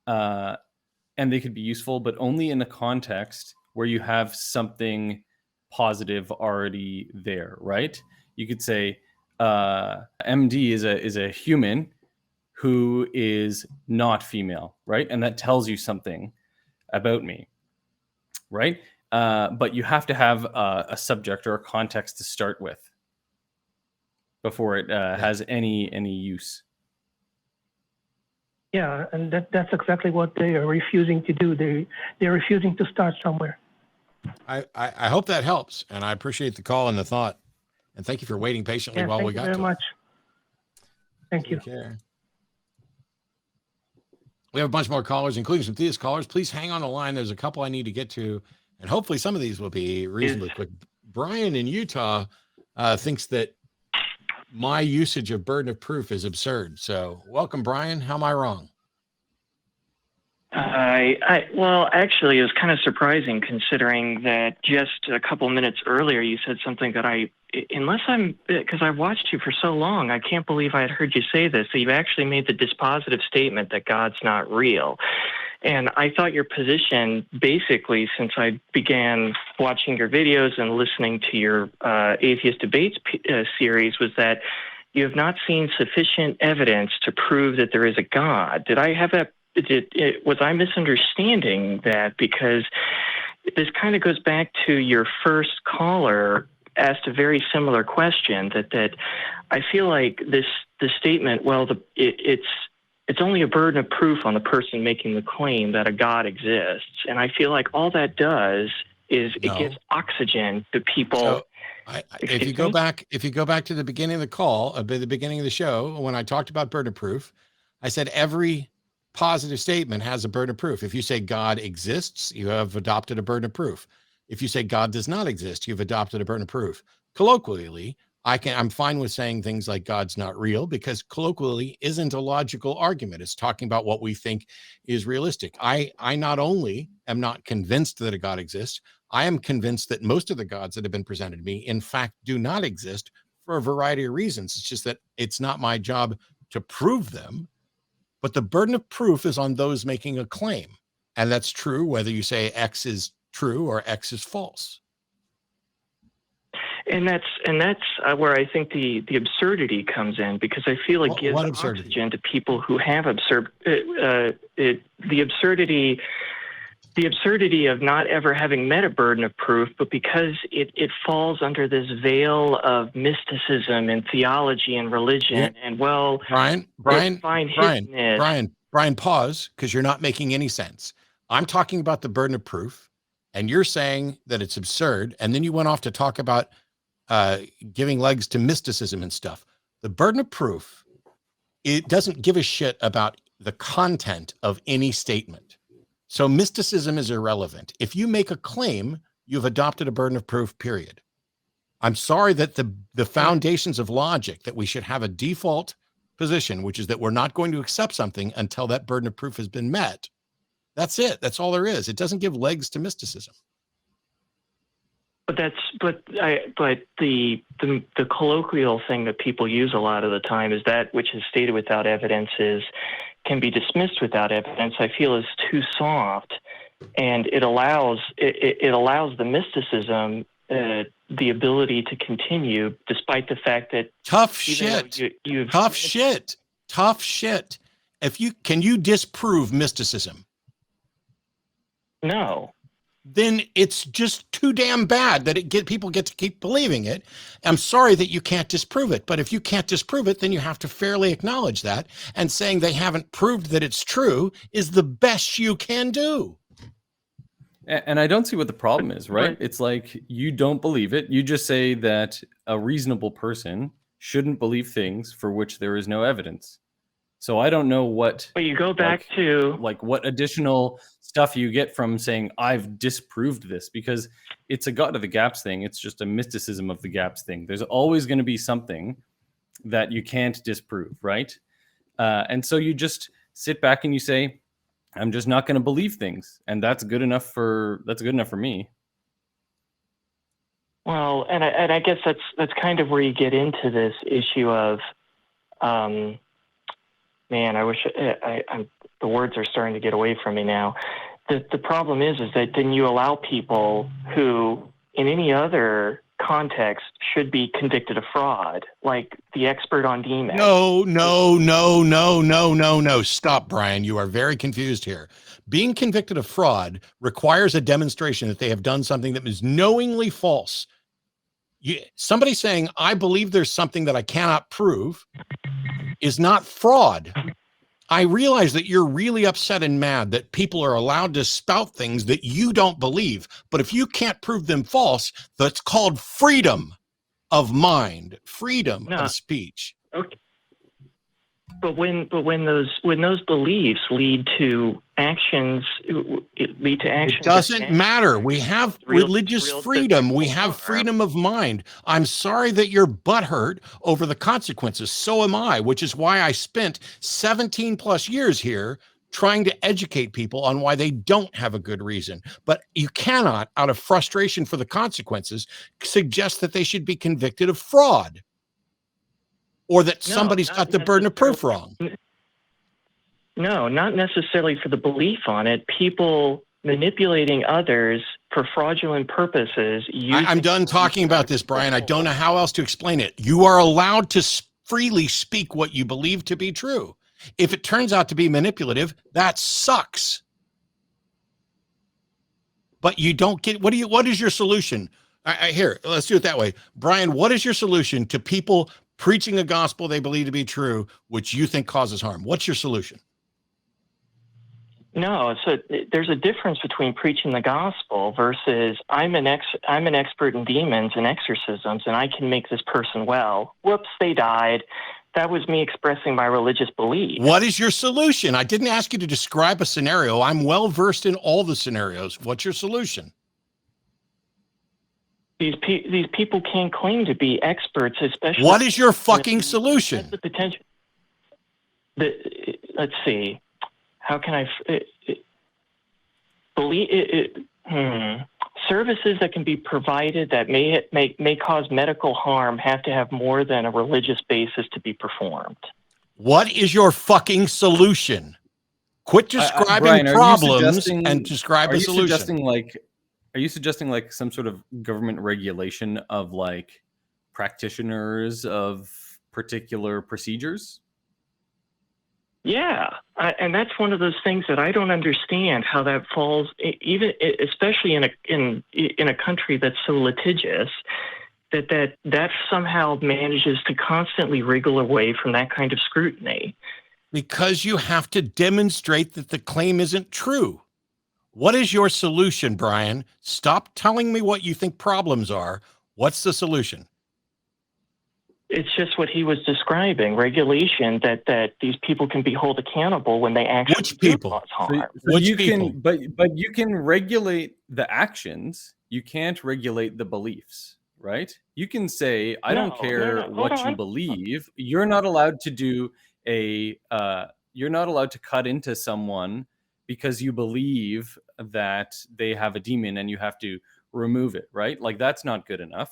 and they could be useful, but only in a context where you have something positive already there, right? You could say MD is a human who is not female, right? And that tells you something about me, right? But you have to have a subject or a context to start with before it has any use. Yeah, and that's exactly what they are refusing to do. They're refusing to start somewhere. I hope that helps, and I appreciate the call and the thought, and thank you for waiting patiently while we got to it. Thank you very much. Thank you. Take care. We have a bunch more callers, including some theist callers. Please hang on the line. There's a couple I need to get to, and hopefully some of these will be reasonably quick. Brian in Utah thinks that my usage of burden of proof is absurd. So welcome, Brian. How am I wrong? Well, actually, it was kind of surprising considering that just a couple minutes earlier you said something that because I've watched you for so long, I can't believe I had heard you say this, that you actually made the dispositive statement that God's not real. And I thought your position, basically, since I began watching your videos and listening to your Atheist Debates series, was that you have not seen sufficient evidence to prove that there is a God. Was I misunderstanding that? Because this kind of goes back to your first caller asked a very similar question, that I feel like the statement, well, it's only a burden of proof on the person making the claim that a God exists. And I feel like all that does is it gives oxygen to people. So if you go back to the beginning of the call, the beginning of the show, when I talked about burden of proof, I said every positive statement has a burden of proof. If you say God exists, you have adopted a burden of proof. If you say God does not exist, you've adopted a burden of proof. Colloquially, I'm fine with saying things like God's not real, because colloquially isn't a logical argument. It's talking about what we think is realistic. I not only am not convinced that a God exists, I am convinced that most of the gods that have been presented to me, in fact, do not exist for a variety of reasons. It's just that it's not my job to prove them, but the burden of proof is on those making a claim. And that's true whether you say X is true or X is false. And that's where I think the absurdity comes in, because I feel it gives oxygen to people who have the absurdity of not ever having met a burden of proof, but because it falls under this veil of mysticism and theology and religion. And Brian, pause, because you're not making any sense. I'm talking about the burden of proof, and you're saying that it's absurd, and then you went off to talk about giving legs to mysticism and stuff. The burden of proof, it doesn't give a shit about the content of any statement. So mysticism is irrelevant. If you make a claim, you've adopted a burden of proof, period. I'm sorry that the foundations of logic, that we should have a default position, which is that we're not going to accept something until that burden of proof has been met. That's it. That's all there is. It doesn't give legs to mysticism. But the colloquial thing that people use a lot of the time is that which is stated without evidence can be dismissed without evidence. I feel is too soft, and it allows the mysticism the ability to continue, despite the fact that tough shit. Can you disprove mysticism? No. Then it's just too damn bad that people get to keep believing it. I'm sorry that you can't disprove it, but if you can't disprove it, then you have to fairly acknowledge that, and saying they haven't proved that it's true is the best you can do. And I don't see what the problem is, right? It's like, you don't believe it. You just say that a reasonable person shouldn't believe things for which there is no evidence. So I don't know what. But you go back to what additional stuff you get from saying I've disproved this, because it's a God of the gaps thing. It's just a mysticism of the gaps thing. There's always going to be something that you can't disprove, right? And so you just sit back and you say, I'm just not going to believe things, and that's good enough for me. Well, and I guess that's kind of where you get into this issue of. Man, I wish the words are starting to get away from me now. The problem is that then you allow people who, in any other context, should be convicted of fraud, like the expert on demons. No. Stop, Brian. You are very confused here. Being convicted of fraud requires a demonstration that they have done something that is knowingly false. Somebody saying, I believe there's something that I cannot prove, is not fraud. I realize that you're really upset and mad that people are allowed to spout things that you don't believe, but if you can't prove them false, that's called freedom of mind, freedom of speech. Okay. But when those beliefs lead to actions, it doesn't matter. We have religious freedom. We have freedom of mind. I'm sorry that you're butthurt over the consequences. So am I, which is why I spent 17 plus years here trying to educate people on why they don't have a good reason. But you cannot, out of frustration for the consequences, suggest that they should be convicted of fraud, or that somebody's got the burden of proof wrong. No, not necessarily for the belief on it. People manipulating others for fraudulent purposes. I'm done talking about this, Brian. I don't know how else to explain it. You are allowed to freely speak what you believe to be true. If it turns out to be manipulative, that sucks. But you don't get, what is your solution? Here, let's do it that way. Brian, what is your solution to people preaching a gospel they believe to be true, which you think causes harm? What's your solution? No, so there's a difference between preaching the gospel versus I'm an expert in demons and exorcisms, and I can make this person well. Whoops, they died. That was me expressing my religious belief. What is your solution? I didn't ask you to describe a scenario. I'm well versed in all the scenarios. What's your solution? These people can't claim to be experts, especially. What is your fucking solution? The potential. Let's see. How can I believe services that can be provided that may cause medical harm have to have more than a religious basis to be performed? What is your fucking solution? Quit describing Brian, problems and describe a solution. Suggesting Are you suggesting like some sort of government regulation of like practitioners of particular procedures? Yeah, and that's one of those things that I don't understand how that falls, even especially in a country that's so litigious, that somehow manages to constantly wriggle away from that kind of scrutiny. Because you have to demonstrate that the claim isn't true. What is your solution, Brian? Stop telling me what you think problems are. What's the solution? It's just what he was describing, regulation that these people can be held accountable when they actually do cause harm. But you can regulate the actions. You can't regulate the beliefs, right? You can say, I don't care what you believe. You're not allowed to do you're not allowed to cut into someone because you believe that they have a demon and you have to remove it, right? Like that's not good enough.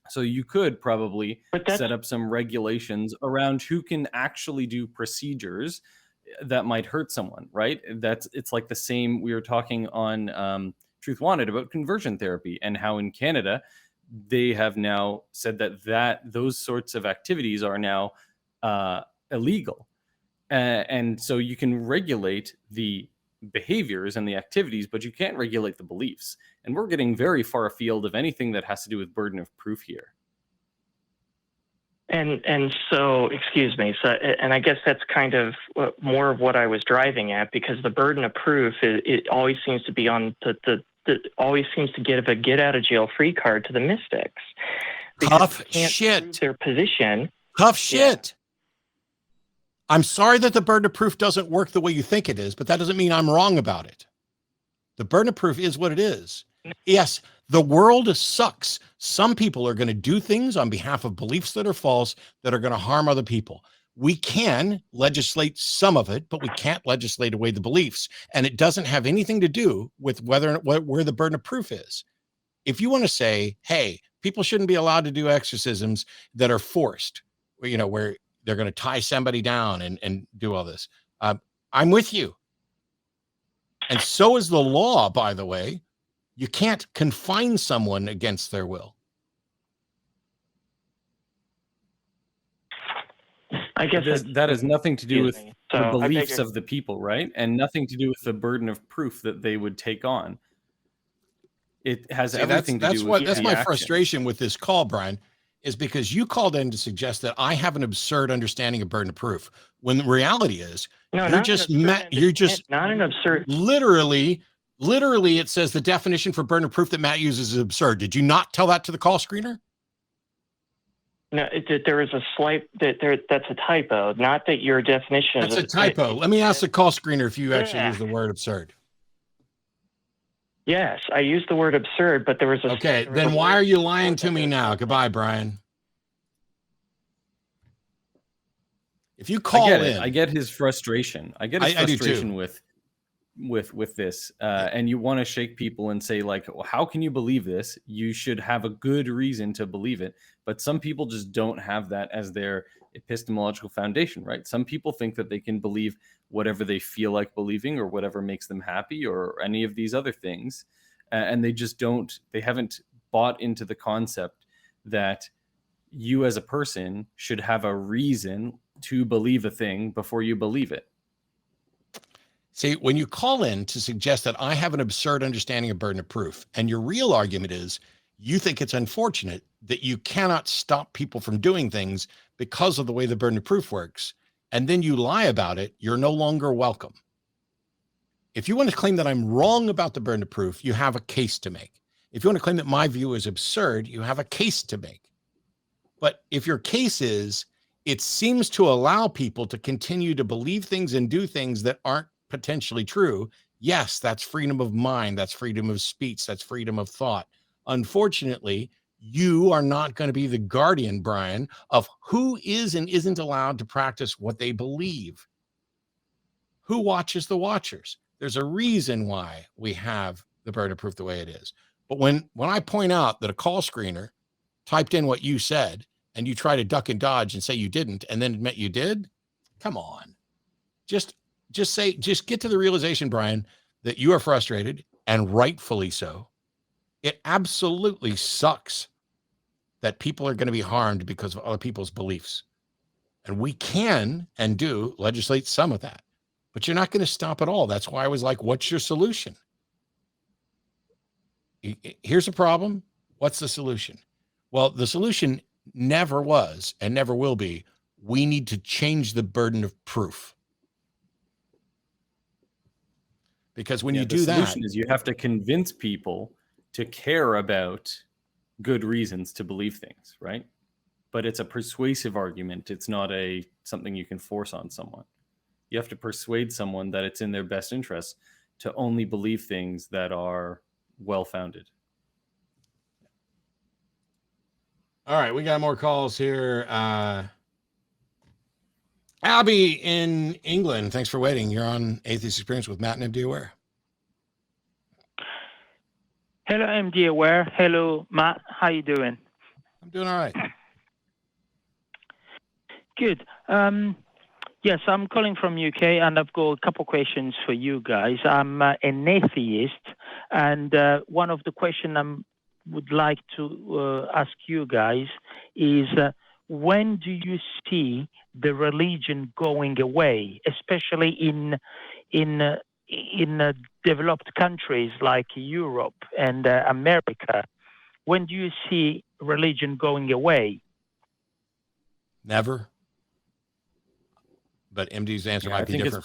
So you could probably set up some regulations around who can actually do procedures that might hurt someone, right? It's like the same. We were talking on Truth Wanted about conversion therapy and how in Canada they have now said that those sorts of activities are now illegal, and so you can regulate the behaviors and the activities, but you can't regulate the beliefs. And we're getting very far afield of anything that has to do with burden of proof here. And so, excuse me. So, and I guess that's kind of more of what I was driving at, because the burden of proof it always seems to be on always seems to give a get out of jail free card to the mystics. Tough shit. Their position. Tough shit. I'm sorry that the burden of proof doesn't work the way you think it is, but that doesn't mean I'm wrong about it. The burden of proof is what it is. Yes, the world sucks. Some people are going to do things on behalf of beliefs that are false that are going to harm other people. We can legislate some of it, but we can't legislate away the beliefs. And it doesn't have anything to do with where the burden of proof is. If you want to say, hey, people shouldn't be allowed to do exorcisms that are forced, where they're going to tie somebody down and do all this. I'm with you. And so is the law, by the way. You can't confine someone against their will. I guess that has nothing to do with the So, beliefs of the people, right? And nothing to do with the burden of proof that they would take on. It has everything to do with that's the my action. frustration with this call, Brian, is because you called in to suggest that I have an absurd understanding of burden of proof, when the reality is not an absurd. Literally, it says the definition for burden of proof that Matt uses is absurd. Did you not tell that to the call screener? No, there is a slight that's a typo. Not that your definition. That's a typo. Let me ask the call screener if you actually use the word absurd. Yes, I used the word absurd, but there was a. Okay, then why are you lying to me now? Goodbye, Brian. If you call I get his frustration. I get his frustration with this, and you want to shake people and say like, well, how can you believe this? You should have a good reason to believe it. But some people just don't have that as their epistemological foundation, right? Some people think that they can believe whatever they feel like believing or whatever makes them happy or any of these other things, and they haven't bought into the concept that you as a person should have a reason to believe a thing before you believe it. See, when you call in to suggest that I have an absurd understanding of burden of proof, and your real argument is you think it's unfortunate that you cannot stop people from doing things because of the way the burden of proof works, and then you lie about it, you're no longer welcome. If you want to claim that I'm wrong about the burden of proof, you have a case to make. If you want to claim that my view is absurd, you have a case to make. But if your case is, it seems to allow people to continue to believe things and do things that aren't potentially true, yes, that's freedom of mind, that's freedom of speech, that's freedom of thought. Unfortunately, you are not going to be the guardian, Brian, of who is and isn't allowed to practice what they believe. Who watches the watchers? There's a reason why we have the burden of proof the way it is. But when I point out that a call screener typed in what you said and you try to duck and dodge and say you didn't and then admit you did, come on. Just get to the realization, Brian, that you are frustrated, and rightfully so. It absolutely sucks that people are going to be harmed because of other people's beliefs. And we can and do legislate some of that, but you're not going to stop it all. That's why I was like, what's your solution? Here's a problem. What's the solution? Well, the solution never was and never will be, we need to change the burden of proof. Because when you do the that, solution is you have to convince people to care about good reasons to believe things, right? But it's a persuasive argument. It's not something you can force on someone. You have to persuade someone that it's in their best interest to only believe things that are well-founded. all right, we got more calls here. Abby in England, thanks for waiting. You're on Atheist Experience with Matt and MD Aware. Hello, MD Aware. Hello, Matt. How you doing? I'm doing all right. Good. Yes, I'm calling from UK, and I've got a couple questions for you guys. I'm an atheist, and one of the questions I would like to ask you guys is, when do you see the religion going away, especially in developed countries like Europe and America? When do you see religion going away? Never. But MD's answer might be different.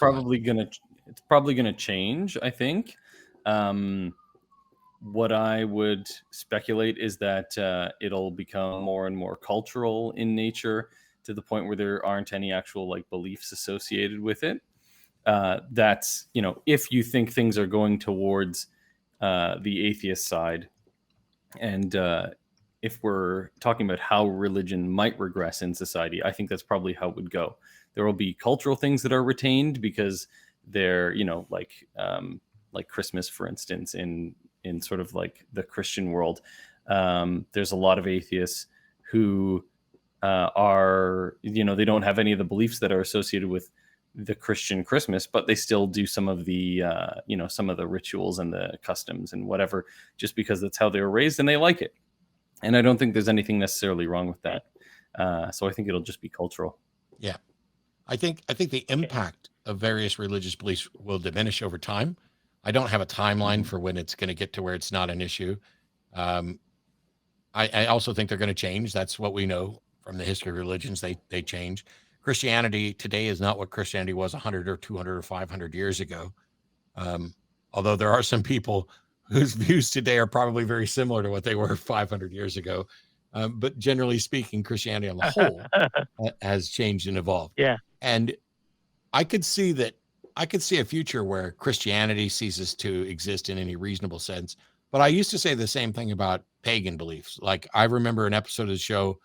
It's probably gonna change. I think. What I would speculate is that it'll become more and more cultural in nature, to the point where there aren't any actual like beliefs associated with it. That's, if you think things are going towards the atheist side, and if we're talking about how religion might regress in society, I think that's probably how it would go. There will be cultural things that are retained because they're, like Christmas, for instance, in sort of like the Christian world. There's a lot of atheists who are, they don't have any of the beliefs that are associated with the Christian Christmas, but they still do some of the, some of the rituals and the customs and whatever, just because that's how they were raised and they like it. And I don't think there's anything necessarily wrong with that. So I think it'll just be cultural. Yeah. I think the impact of various religious beliefs will diminish over time. I don't have a timeline for when it's going to get to where it's not an issue. I also think they're going to change. That's what we know from the history of religions. They change. Christianity today is not what Christianity was 100 or 200 or 500 years ago. Although there are some people whose views today are probably very similar to what they were 500 years ago. But generally speaking, Christianity on the whole has changed and evolved. Yeah. And I could see a future where Christianity ceases to exist in any reasonable sense. But I used to say the same thing about pagan beliefs. Like, I remember an episode of the show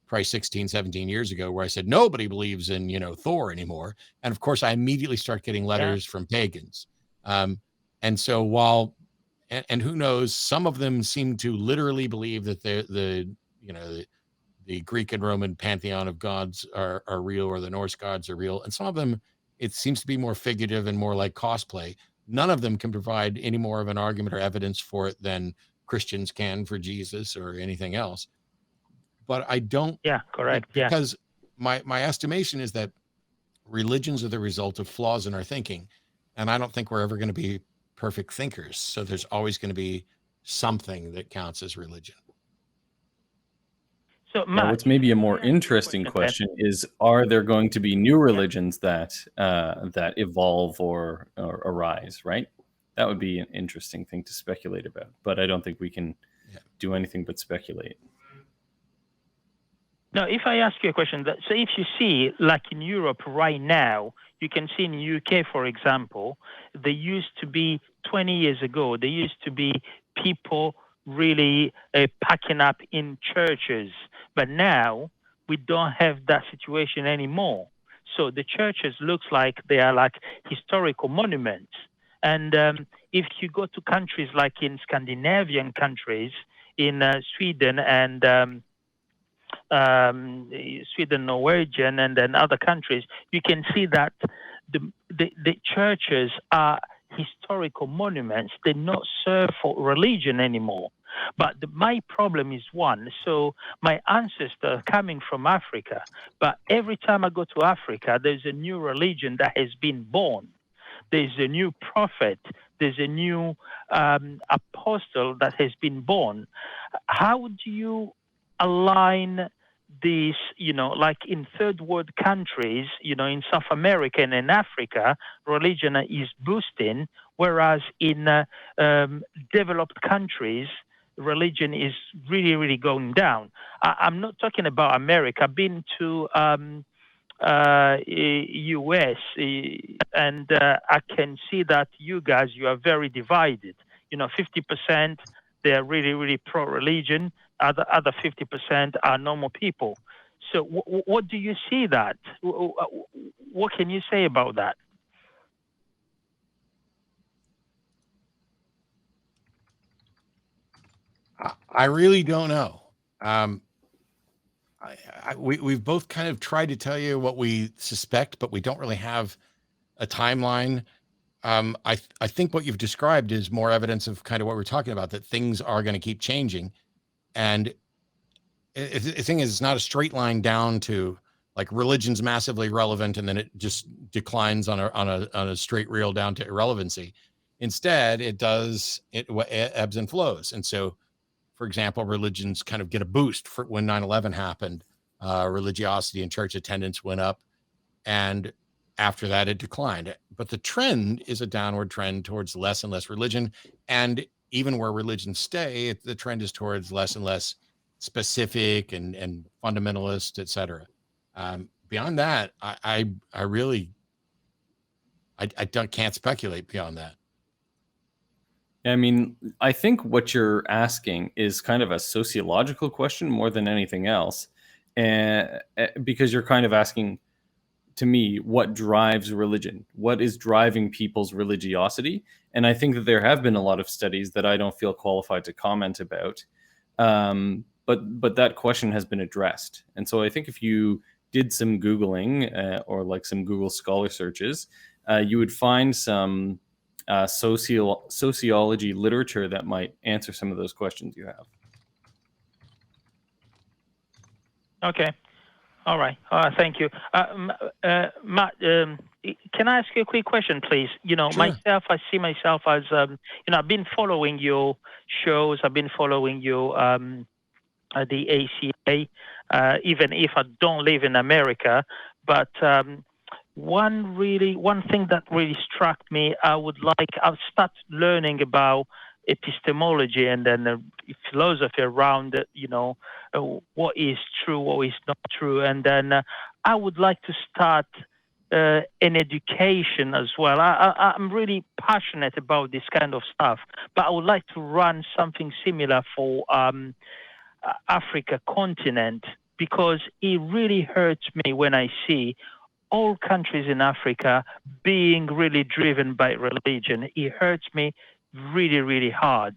probably 16, 17 years ago where I said, nobody believes in, Thor anymore. And of course, I immediately start getting letters from pagans. And so while, and who knows, some of them seem to literally believe that the Greek and Roman pantheon of gods are real, or the Norse gods are real. And some of them, it seems to be more figurative and more like cosplay. None of them can provide any more of an argument or evidence for it than Christians can for Jesus or anything else. But I don't. Yeah, correct. Because my estimation is that religions are the result of flaws in our thinking. And I don't think we're ever going to be perfect thinkers. So there's always going to be something that counts as religion. So, what's maybe a more interesting question is: are there going to be new religions that evolve or arise? Right, that would be an interesting thing to speculate about. But I don't think we can do anything but speculate. Now, if I ask you a question, so if you see, like in Europe right now, you can see in the UK, for example, there used to be 20 years ago, there used to be people really packing up in churches. But now we don't have that situation anymore. So the churches looks like they are like historical monuments. And if you go to countries like in Scandinavian countries, in Sweden and Sweden, Norwegian, and then other countries, you can see that the churches are historical monuments. They not serve for religion anymore. But my problem is one. So my ancestors are coming from Africa, but every time I go to Africa, there's a new religion that has been born. There's a new prophet. There's a new apostle that has been born. How do you align this, like in third world countries, in South America and in Africa, religion is boosting, whereas in developed countries, religion is really, really going down. I'm not talking about America. I've been to US, and I can see that you guys, you are very divided. 50%, they're really, really pro-religion. Other 50% are normal people. So what do you see that? What can you say about that? I really don't know. We've both kind of tried to tell you what we suspect, but we don't really have a timeline. I think what you've described is more evidence of kind of what we're talking about, that things are going to keep changing. And the thing is, it's not a straight line down to like religion's massively relevant and then it just declines on a straight reel down to irrelevancy. Instead, it ebbs and flows. And so, for example, religions kind of get a boost for when 9/11 happened. Religiosity and church attendance went up, and after that it declined. But the trend is a downward trend towards less and less religion. And even where religions stay, the trend is towards less and less specific and fundamentalist, et cetera. Beyond that, I really can't speculate beyond that. I mean, I think what you're asking is kind of a sociological question more than anything else. And because you're kind of asking to me, what drives religion? What is driving people's religiosity? And I think that there have been a lot of studies that I don't feel qualified to comment about. But that question has been addressed. And so I think if you did some Googling or like some Google Scholar searches, you would find some sociology literature that might answer some of those questions you have. Okay. All right. Thank you. Matt, can I ask you a quick question, please? Sure. Myself, I see myself as, I've been following your shows. I've been following your the ACA, even if I don't live in America. But one thing that really struck me, I've started learning about epistemology and then philosophy around, what is true, what is not true. And then I would like to start an education as well. I'm really passionate about this kind of stuff, but I would like to run something similar for Africa continent, because it really hurts me when I see all countries in Africa being really driven by religion. It hurts me really, really hard.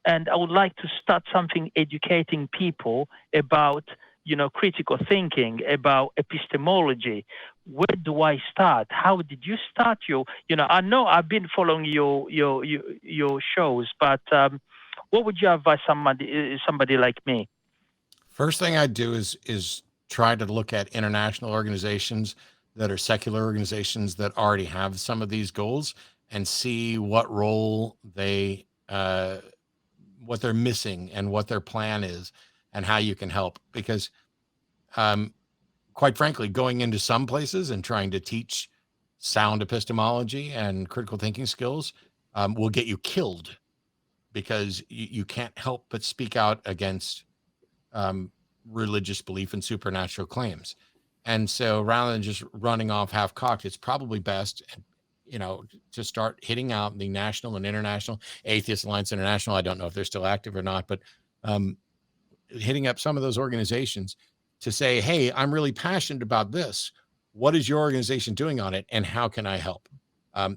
And I would like to start something educating people about, critical thinking, about epistemology. Where do I start? How did you start your, I know I've been following your shows, but what would you advise somebody like me? First thing I'd do is try to look at international organizations that are secular organizations that already have some of these goals and see what role what they're missing and what their plan is and how you can help. Because quite frankly, going into some places and trying to teach sound epistemology and critical thinking skills will get you killed, because you can't help but speak out against religious belief and supernatural claims. And so rather than just running off half-cocked, it's probably best, to start hitting out the national and international, Atheist Alliance International. I don't know if they're still active or not, but hitting up some of those organizations to say, hey, I'm really passionate about this. What is your organization doing on it? And how can I help?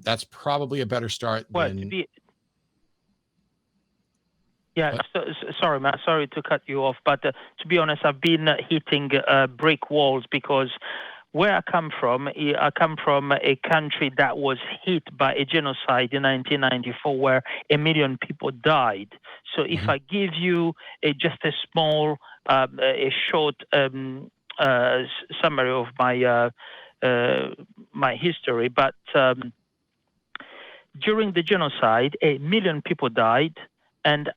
That's probably a better start than... Yeah, sorry, Matt. Sorry to cut you off, but to be honest, I've been hitting brick walls, because where I come from a country that was hit by a genocide in 1994 where 1 million people died. So if I give you just a small, a short summary of my history, but during the genocide, 1 million people died, and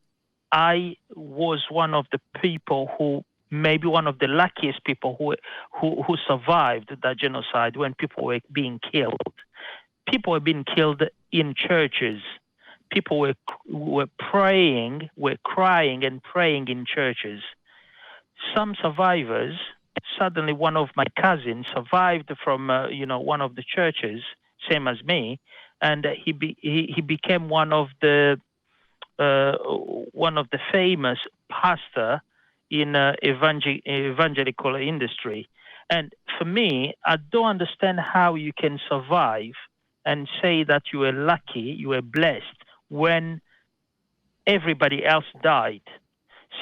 I was one of the people who, maybe one of the luckiest people who survived that genocide when people were being killed. People were being killed in churches. People were praying, were crying and praying in churches. Some survivors, suddenly one of my cousins survived from one of the churches, same as me, and he became one of the famous pastor in evangelical industry. And for me, I don't understand how you can survive and say that you were lucky, you were blessed when everybody else died.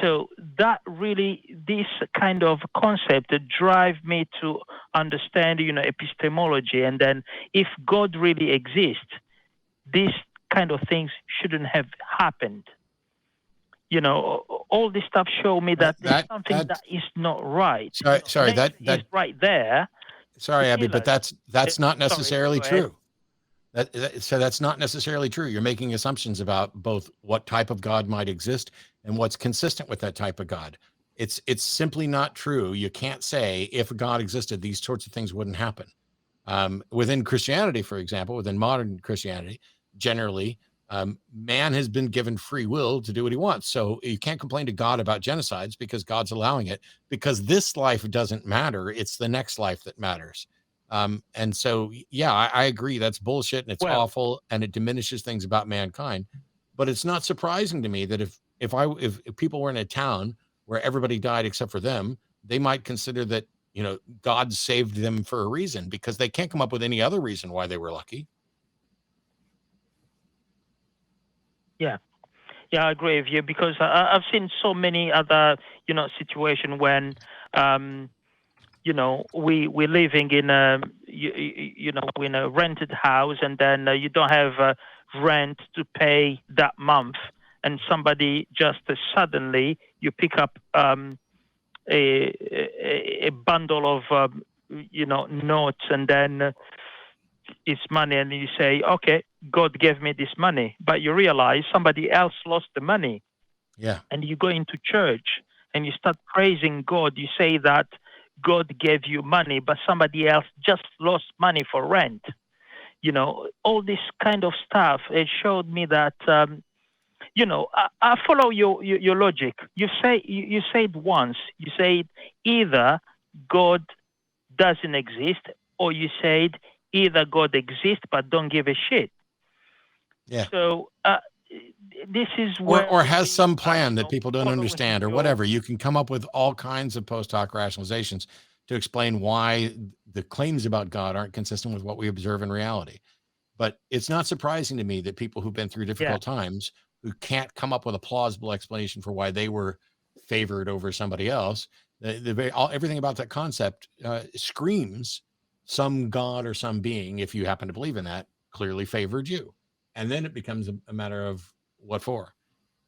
So that really, this kind of concept drive me to understand, epistemology. And then if God really exists, these kind of things shouldn't have happened. All this stuff show me that there's something that is not right. Sorry, that is right there. Sorry, Abby, but that's not necessarily true. So that's not necessarily true. You're making assumptions about both what type of God might exist and what's consistent with that type of God. It's simply not true. You can't say if God existed, these sorts of things wouldn't happen. Within Christianity, for example, within modern Christianity, generally, man has been given free will to do what he wants. So you can't complain to God about genocides because God's allowing it, because this life doesn't matter. It's the next life that matters. And so, yeah, I agree. That's bullshit and it's awful and it diminishes things about mankind. But it's not surprising to me that if people were in a town where everybody died except for them, they might consider that, God saved them for a reason, because they can't come up with any other reason why they were lucky. Yeah, I agree with you, because I've seen so many other, situations when, we're living in a, in a rented house, and then you don't have rent to pay that month, and somebody just suddenly you pick up a bundle of notes, and then it's money, and you say, okay, God gave me this money, but you realize somebody else lost the money. Yeah. And you go into church and you start praising God. You say that God gave you money, but somebody else just lost money for rent. All this kind of stuff, it showed me that, I follow your logic. You said once, you said either God doesn't exist, or you said either God exists but don't give a shit. Yeah. So this is where, or has some plan that people don't understand, or whatever. You can come up with all kinds of post hoc rationalizations to explain why the claims about God aren't consistent with what we observe in reality. But it's not surprising to me that people who've been through difficult times, who can't come up with a plausible explanation for why they were favored over somebody else, everything about that concept screams some God or some being, if you happen to believe in that, clearly favored you. And then it becomes a matter of what for.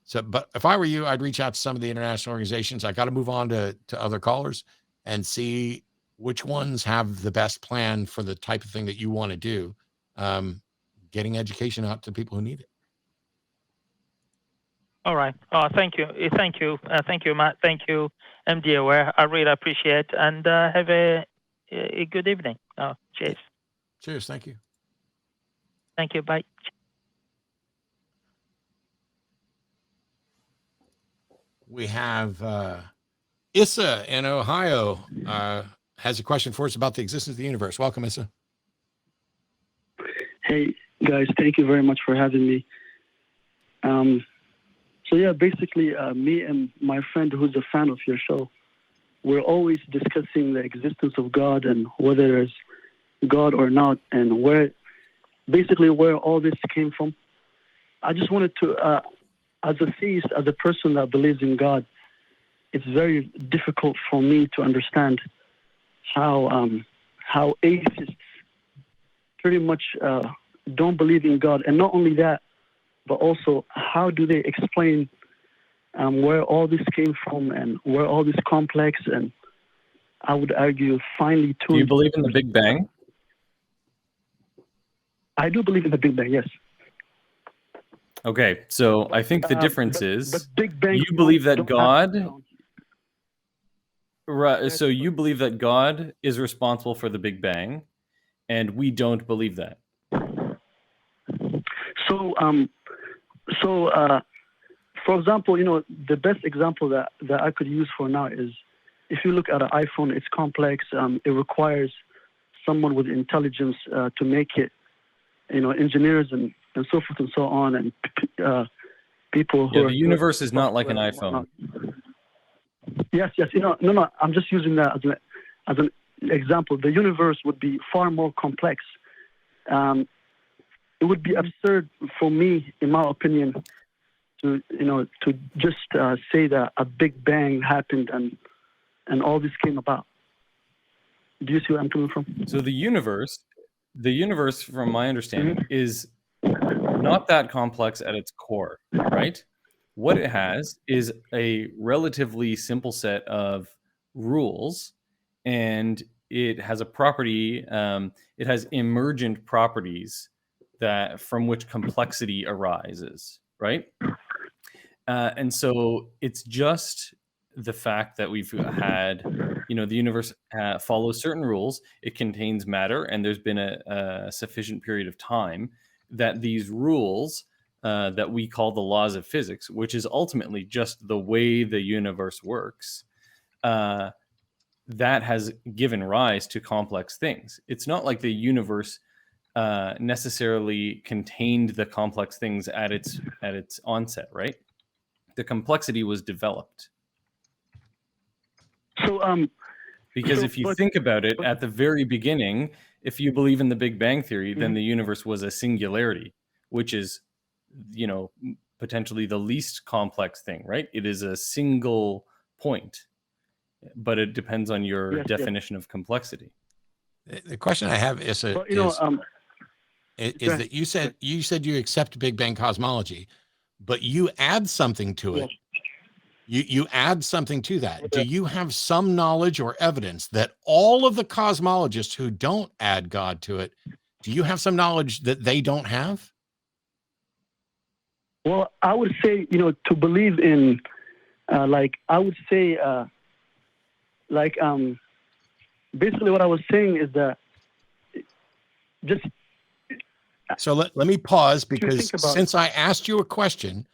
So, but if I were you, I'd reach out to some of the international organizations. I got to move on to other callers and see which ones have the best plan for the type of thing that you want to do. Getting education out to people who need it. All right. Thank you. Thank you, Matt. Thank you, MD Aware. I really appreciate it. And have a good evening. Cheers. Cheers. Thank you. Thank you. Bye. We have Issa in Ohio has a question for us about the existence of the universe. Welcome, Issa. Hey, guys. Thank you very much for having me. So, yeah, basically, me and my friend who's a fan of your show, we're always discussing the existence of God and whether there's God or not, and where all this came from. I just wanted to, as a theist, as a person that believes in God, it's very difficult for me to understand how how atheists pretty much don't believe in God, and not only that, but also how do they explain where all this came from and where all this complex and I would argue finely tuned. Do you believe in the Big Bang? I do believe in the Big Bang, yes. Okay, so I think the difference is Big Bang you believe that God. Right. So you believe that God is responsible for the Big Bang, and we don't believe that. So, for example, the best example that I could use for now is if you look at an iPhone, it's complex. It requires someone with intelligence to make it. Engineers and so forth and so on, and people who the universe is not like an iPhone. Yes. No. I'm just using that as an example. The universe would be far more complex. It would be absurd for me, in my opinion, to just say that a Big Bang happened and all this came about. Do you see where I'm coming from? So the universe, from my understanding, is not that complex at its core, right? What it has is a relatively simple set of rules, and it has a property. It has emergent properties that from which complexity arises, right? And so it's just the fact that we've had, the universe follows certain rules. It contains matter, and there's been a sufficient period of time that these rules that we call the laws of physics, which is ultimately just the way the universe works, that has given rise to complex things. It's not like the universe necessarily contained the complex things at its onset, right? The complexity was developed. So, because if you think about it, at the very beginning, if you believe in the Big Bang Theory, then the universe was a singularity, which is, potentially the least complex thing, right? It is a single point, but it depends on your definition of complexity. The question I have is that you said you accept Big Bang cosmology, but you add something to it. You add something to that. Do you have some knowledge or evidence that all of the cosmologists who don't add God to it, do you have some knowledge that they don't have? Well, I would say, to believe in, basically what I was saying is that just. So let me pause, because since I asked you a question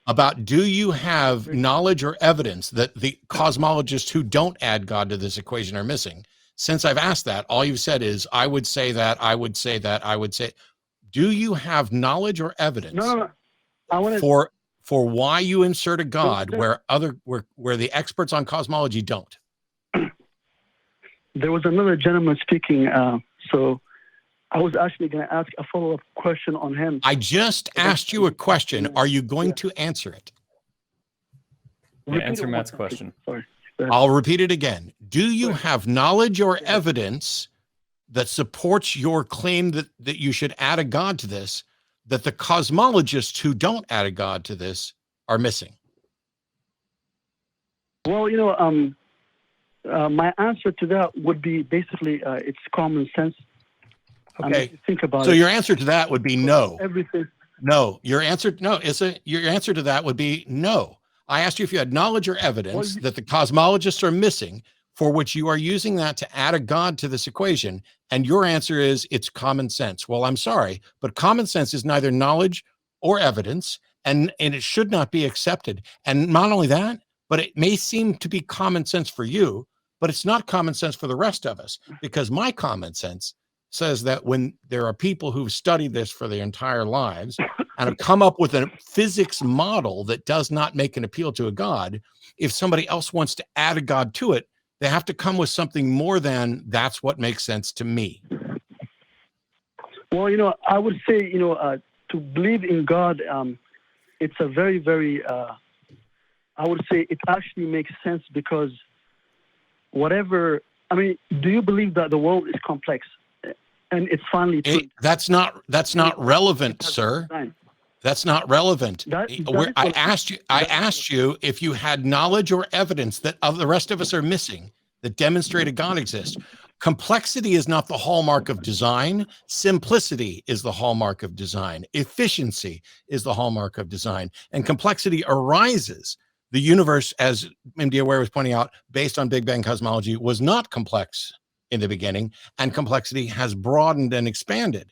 about do you have knowledge or evidence that the cosmologists who don't add God to this equation are missing, since I've asked that, all you've said is, I would say that, I would say that, I would say. Do you have knowledge or evidence? No. For why you insert a God where the experts on cosmology don't? There was another gentleman speaking, so I was actually going to ask a follow-up question on him. I just asked you a question. Are you going to answer it? Answer Matt's question. Sorry. I'll repeat it again. Do you have knowledge or evidence that supports your claim that you should add a God to this, that the cosmologists who don't add a God to this are missing? Well, my answer to that would be basically it's common sense. Okay. Think about so it. your answer to that would be no. Everything. No. Your answer to that would be no. I asked you if you had knowledge or evidence that the cosmologists are missing, for which you are using that to add a God to this equation, and your answer is it's common sense. Well, I'm sorry, but common sense is neither knowledge or evidence, and it should not be accepted. And not only that, but it may seem to be common sense for you, but it's not common sense for the rest of us, because my common sense says that when there are people who've studied this for their entire lives and have come up with a physics model that does not make an appeal to a God, if somebody else wants to add a God to it, they have to come with something more than that's what makes sense to me. Well, I would say, to believe in God, it's a very, very, I would say it actually makes sense, because whatever I mean, do you believe that the world is complex and it's finally true? That's not relevant, sir. That's not relevant. I asked you if you had knowledge or evidence that the rest of us are missing that demonstrated God exists. Complexity is not the hallmark of design. Simplicity is the hallmark of design. Efficiency is the hallmark of design. And complexity arises. The universe, as MD Aware was pointing out, based on Big Bang cosmology, was not complex in the beginning, and complexity has broadened and expanded.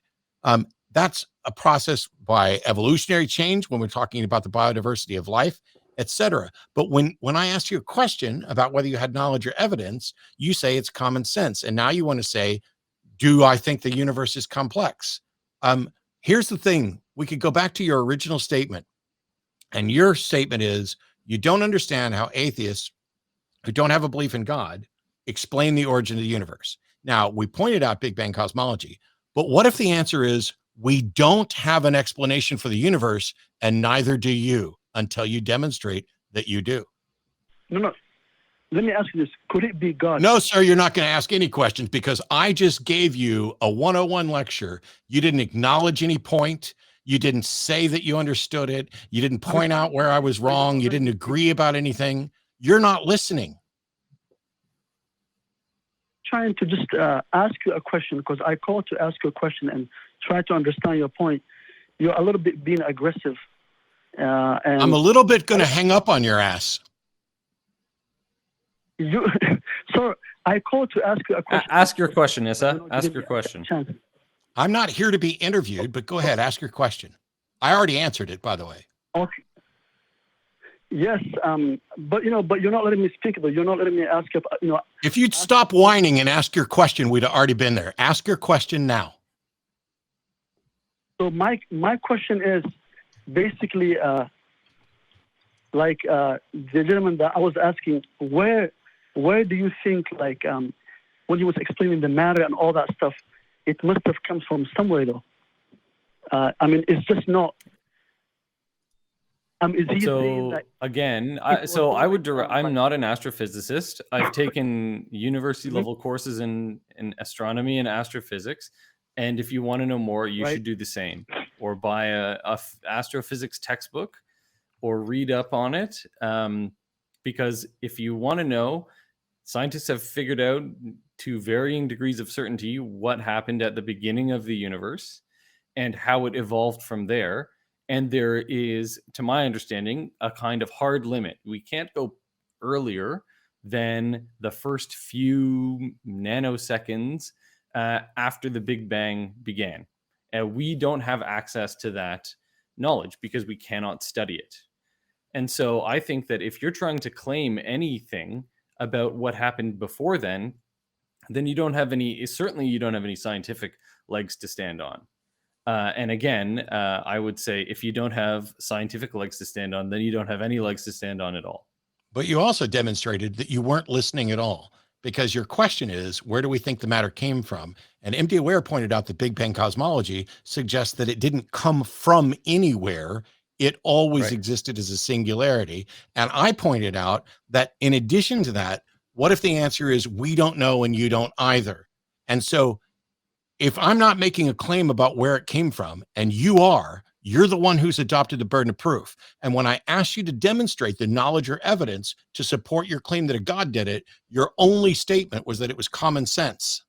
That's a process by evolutionary change when we're talking about the biodiversity of life, etc. But when I asked you a question about whether you had knowledge or evidence, you say it's common sense. And now you want to say, do I think the universe is complex? Here's the thing. We could go back to your original statement. And your statement is, you don't understand how atheists who don't have a belief in God explain the origin of the universe. Now, we pointed out Big Bang cosmology, but what if the answer is, we don't have an explanation for the universe, and neither do you, until you demonstrate that you do? No. Let me ask you this. Could it be God? No, sir, you're not going to ask any questions because I just gave you a 101 lecture. You didn't acknowledge any point. You didn't say that you understood it. You didn't point out where I was wrong. You didn't agree about anything. You're not listening. Trying to just ask you a question because I called to ask you a question and try to understand your point. You're a little bit being aggressive. And I'm a little bit going to hang up on your ass. So I called to ask you a question. Ask your question, Issa. Ask your question. I'm not here to be interviewed, but go ahead, ask your question. I already answered it, by the way. Okay. Yes, but you're not letting me speak. Though you're not letting me ask. If you'd stop whining and ask your question, we'd have already been there. Ask your question now. So my question is basically like the gentleman that I was asking, where do you think, like when he was explaining the matter and all that stuff, it must have come from somewhere though. I mean, it's just not. Is he saying that again, I'm not an astrophysicist. I've taken university level courses in astronomy and astrophysics. And if you want to know more, you should do the same, or buy a astrophysics textbook or read up on it. Because if you want to know, scientists have figured out to varying degrees of certainty what happened at the beginning of the universe and how it evolved from there. And there is, to my understanding, a kind of hard limit. We can't go earlier than the first few nanoseconds after the Big Bang began. And we don't have access to that knowledge because we cannot study it. And so I think that if you're trying to claim anything about what happened before then you don't have any scientific legs to stand on. And again, I would say if you don't have scientific legs to stand on, then you don't have any legs to stand on at all. But you also demonstrated that you weren't listening at all, because your question is, where do we think the matter came from? And MD Aware pointed out that Big Bang cosmology suggests that it didn't come from anywhere. It always existed as a singularity. And I pointed out that in addition to that, what if the answer is we don't know and you don't either? And so if I'm not making a claim about where it came from and you're the one who's adopted the burden of proof. And when I asked you to demonstrate the knowledge or evidence to support your claim that a God did it, your only statement was that it was common sense.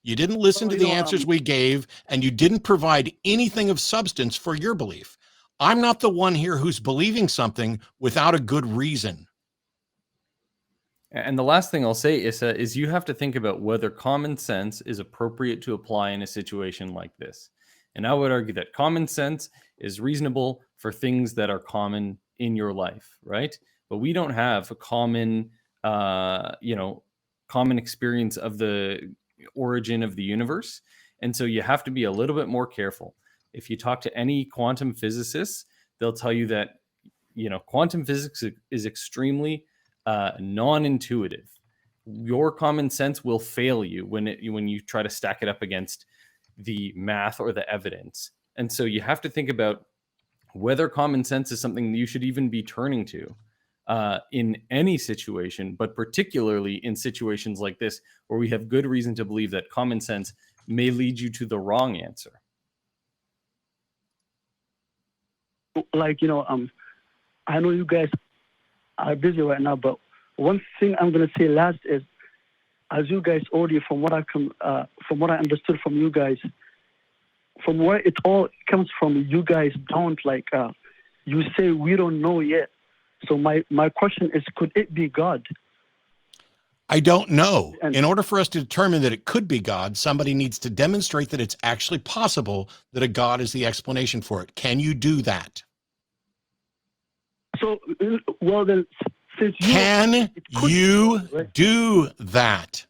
You didn't listen to the answers we gave, and you didn't provide anything of substance for your belief. I'm not the one here who's believing something without a good reason. And the last thing I'll say, Issa, is you have to think about whether common sense is appropriate to apply in a situation like this. And I would argue that common sense is reasonable for things that are common in your life, right? But we don't have a common experience of the origin of the universe. And so you have to be a little bit more careful. If you talk to any quantum physicists, they'll tell you that, quantum physics is extremely non-intuitive. Your common sense will fail you when you try to stack it up against the math or the evidence. And so you have to think about whether common sense is something you should even be turning to. in any situation, but particularly in situations like this, where we have good reason to believe that common sense may lead you to the wrong answer. Like, I know you guys are busy right now, but one thing I'm gonna say last is, as you guys already, from what I understood from you guys, from where it all comes from, you guys don't you say we don't know yet. So my question is, could it be God? I don't know. In order for us to determine that it could be God, somebody needs to demonstrate that it's actually possible that a God is the explanation for it. Can you do that? So, well then, since can you do that?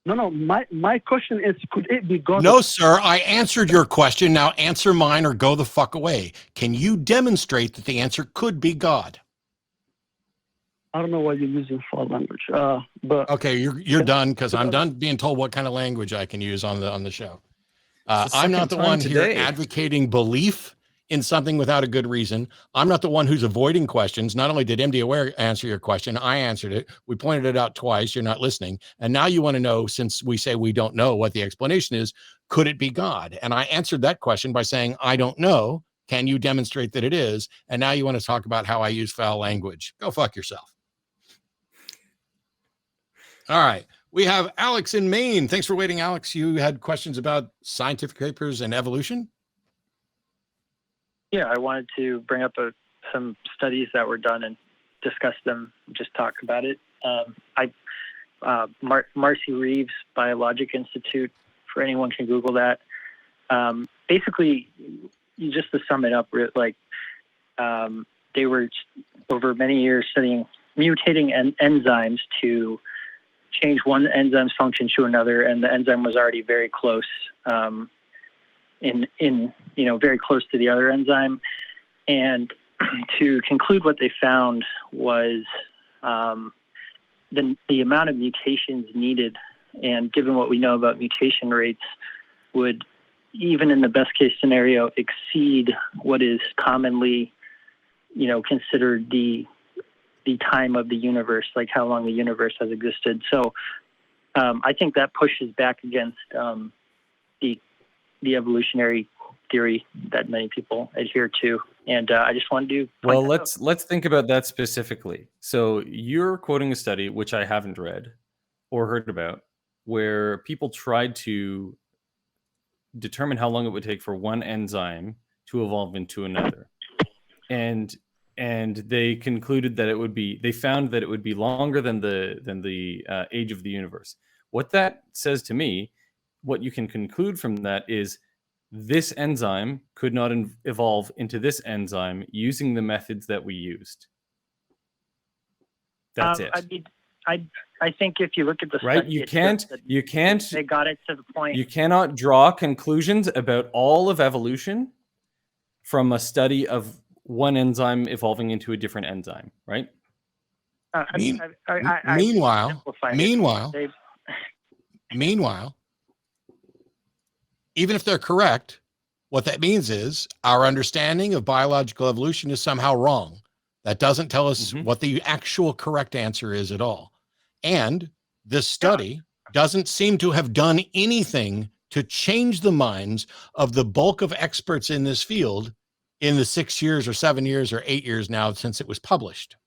No. My question is, could it be God? No, sir. I answered your question. Now answer mine or go the fuck away. Can you demonstrate that the answer could be God? I don't know why you're using foul language, but okay, you're done, because I'm done being told what kind of language I can use on the show. I'm not the one here advocating belief in something without a good reason. I'm not the one who's avoiding questions. Not only did MD Aware answer your question, I answered it. We pointed it out twice. You're not listening. And now you want to know, since we say we don't know what the explanation is, could it be God? And I answered that question by saying, I don't know. Can you demonstrate that it is? And now you want to talk about how I use foul language. Go fuck yourself. All right. We have Alex in Maine. Thanks for waiting, Alex. You had questions about scientific papers and evolution? Yeah, I wanted to bring up some studies that were done and discuss them, just talk about it. Marcy Reeves Biologic Institute, for anyone can Google that. Basically, just to sum it up, they were over many years studying mutating enzymes to change one enzyme's function to another, and the enzyme was already very close very close to the other enzyme. And to conclude, what they found was the amount of mutations needed, and given what we know about mutation rates, would, even in the best case scenario, exceed what is commonly, considered the time of the universe, like how long the universe has existed. So I think that pushes back against the evolutionary theory that many people adhere to. And I just wanted to let's think about that specifically. So you're quoting a study, which I haven't read or heard about, where people tried to determine how long it would take for one enzyme to evolve into another. And they concluded that they found that it would be longer than the age of the universe. What that says to me, what you can conclude from that is this enzyme could not evolve into this enzyme using the methods that we used. That's it. I think if you look at the right, study, you can't. They got it to the point. You cannot draw conclusions about all of evolution from a study of one enzyme evolving into a different enzyme, right? Meanwhile, even if they're correct, what that means is our understanding of biological evolution is somehow wrong. That doesn't tell us what the actual correct answer is at all. And this study doesn't seem to have done anything to change the minds of the bulk of experts in this field in the 6 years or 7 years or 8 years now since it was published.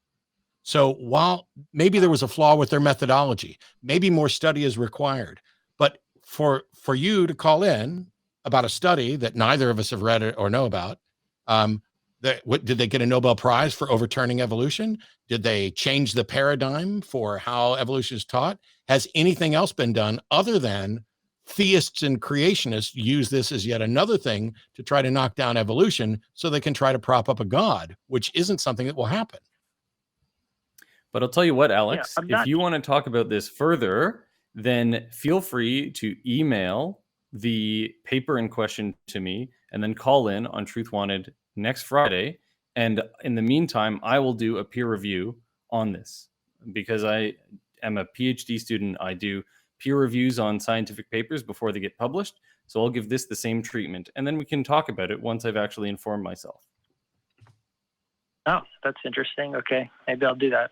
So while maybe there was a flaw with their methodology, maybe more study is required, but for you to call in about a study that neither of us have read or know about, did they get a Nobel Prize for overturning evolution? Did they change the paradigm for how evolution is taught? Has anything else been done other than theists and creationists use this as yet another thing to try to knock down evolution so they can try to prop up a God, which isn't something that will happen. But I'll tell you what, Alex, if you want to talk about this further, then feel free to email the paper in question to me and then call in on Truth Wanted next Friday. And in the meantime, I will do a peer review on this because I am a PhD student. I do peer reviews on scientific papers before they get published. So I'll give this the same treatment. And then we can talk about it once I've actually informed myself. Oh, that's interesting. Okay, maybe I'll do that.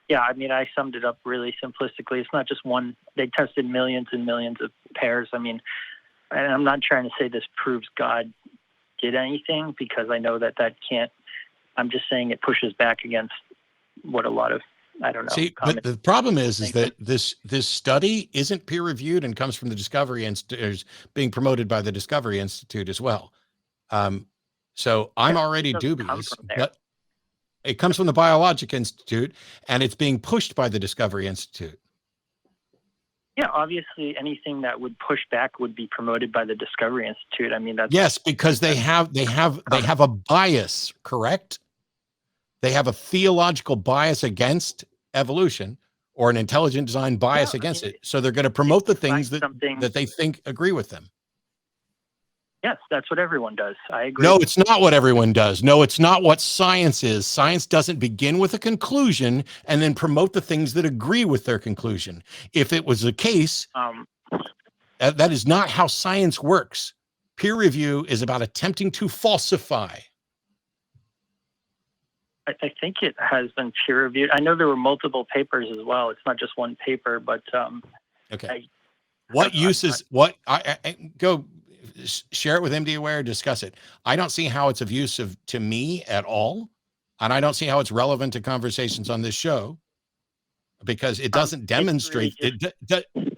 Yeah, I mean, I summed it up really simplistically. It's not just one. They tested millions and millions of pairs. I mean, and I'm not trying to say this proves God did anything, because I know that can't. I'm just saying it pushes back against what a lot of, I don't know. See, but the problem is that this study isn't peer reviewed and comes from the Discovery Institute, is being promoted by the Discovery Institute as well. So I'm already dubious, but it comes from the Biologic Institute, and it's being pushed by the Discovery Institute. Yeah, obviously anything that would push back would be promoted by the Discovery Institute. I mean, that's Yes, because they have a bias, correct? They have a theological bias against evolution, or an intelligent design bias against it. So they're going to promote the things that they think agree with them. Yes, that's what everyone does. I agree. No, it's not what everyone does. No, it's not what science is. Science doesn't begin with a conclusion and then promote the things that agree with their conclusion. If it was the case, that is not how science works. Peer review is about attempting to falsify. I think it has been peer reviewed. I know there were multiple papers as well. It's not just one paper, but okay. What uses what I go share it with MD Aware, discuss it. I don't see how it's of use to me at all, and I don't see how it's relevant to conversations on this show, because it doesn't demonstrate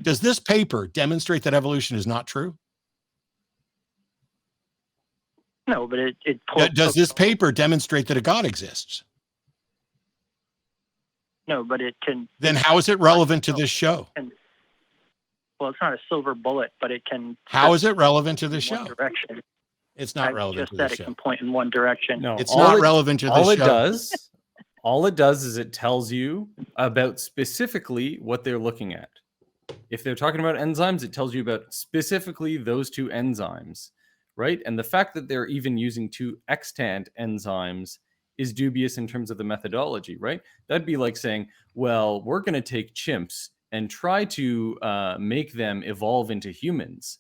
does this paper demonstrate that evolution is not true? No, but it does this paper demonstrate that a God exists? No, but it can. Then how is it relevant to this show? Well, it's not a silver bullet, but it can. How is it relevant to the show? Direction. It's not relevant to the show. show. It can point in one direction. No, it's not relevant to the show. All it does is it tells you about specifically what they're looking at. If they're talking about enzymes, it tells you about specifically those two enzymes, right? And the fact that they're even using two extant enzymes is dubious in terms of the methodology, right? That'd be like saying, well, we're going to take chimps and try to make them evolve into humans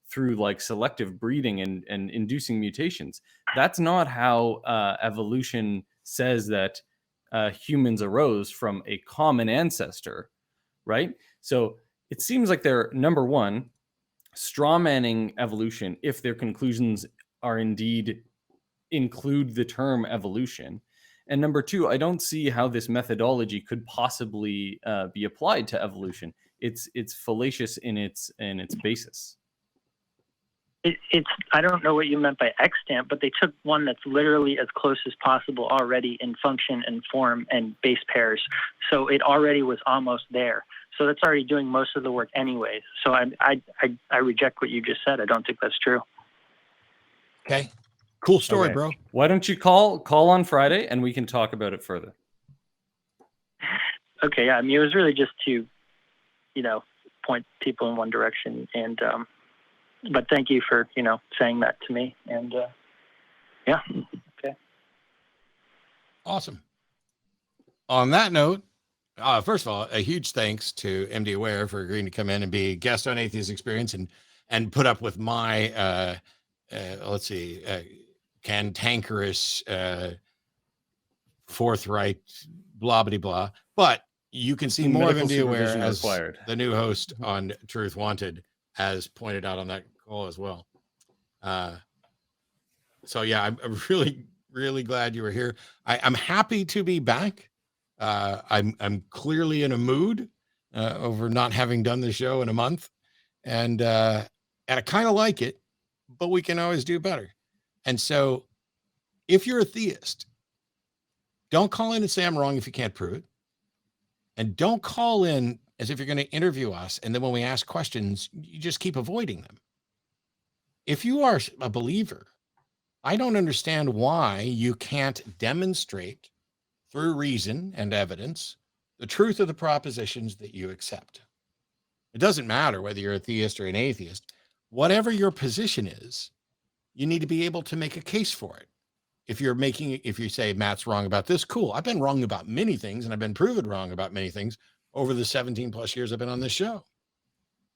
through like selective breeding and inducing mutations. That's not how evolution says that humans arose from a common ancestor, right? So it seems like they're, number one, strawmanning evolution if their conclusions are indeed include the term evolution. And number two, I don't see how this methodology could possibly be applied to evolution. It's fallacious in its basis. It's I don't know what you meant by extant, but they took one that's literally as close as possible already in function and form and base pairs. So it already was almost there. So that's already doing most of the work anyway. So I reject what you just said. I don't think that's true. Okay. Cool story, Okay. bro. Why don't you call on Friday and we can talk about it further? Okay, yeah. I mean, it was really just to, point people in one direction. And, but thank you for, saying that to me. And, yeah. Okay. Awesome. On that note, first of all, a huge thanks to MD Aware for agreeing to come in and be a guest on Atheist Experience and put up with my, cantankerous, forthright, blah, blah, blah. But you can see more of MD Aware as the new host on Truth Wanted, as pointed out on that call as well. So yeah, I'm really, really glad you were here. I'm happy to be back. I'm clearly in a mood over not having done the show in a month, and I kind of like it, but we can always do better. And so if you're a theist, don't call in and say I'm wrong if you can't prove it. And don't call in as if you're going to interview us, and then when we ask questions, you just keep avoiding them. If you are a believer, I don't understand why you can't demonstrate through reason and evidence the truth of the propositions that you accept. It doesn't matter whether you're a theist or an atheist. Whatever your position is, you need to be able to make a case for it. If you say Matt's wrong about this, cool. I've been wrong about many things, and I've been proven wrong about many things over the 17 plus years I've been on this show.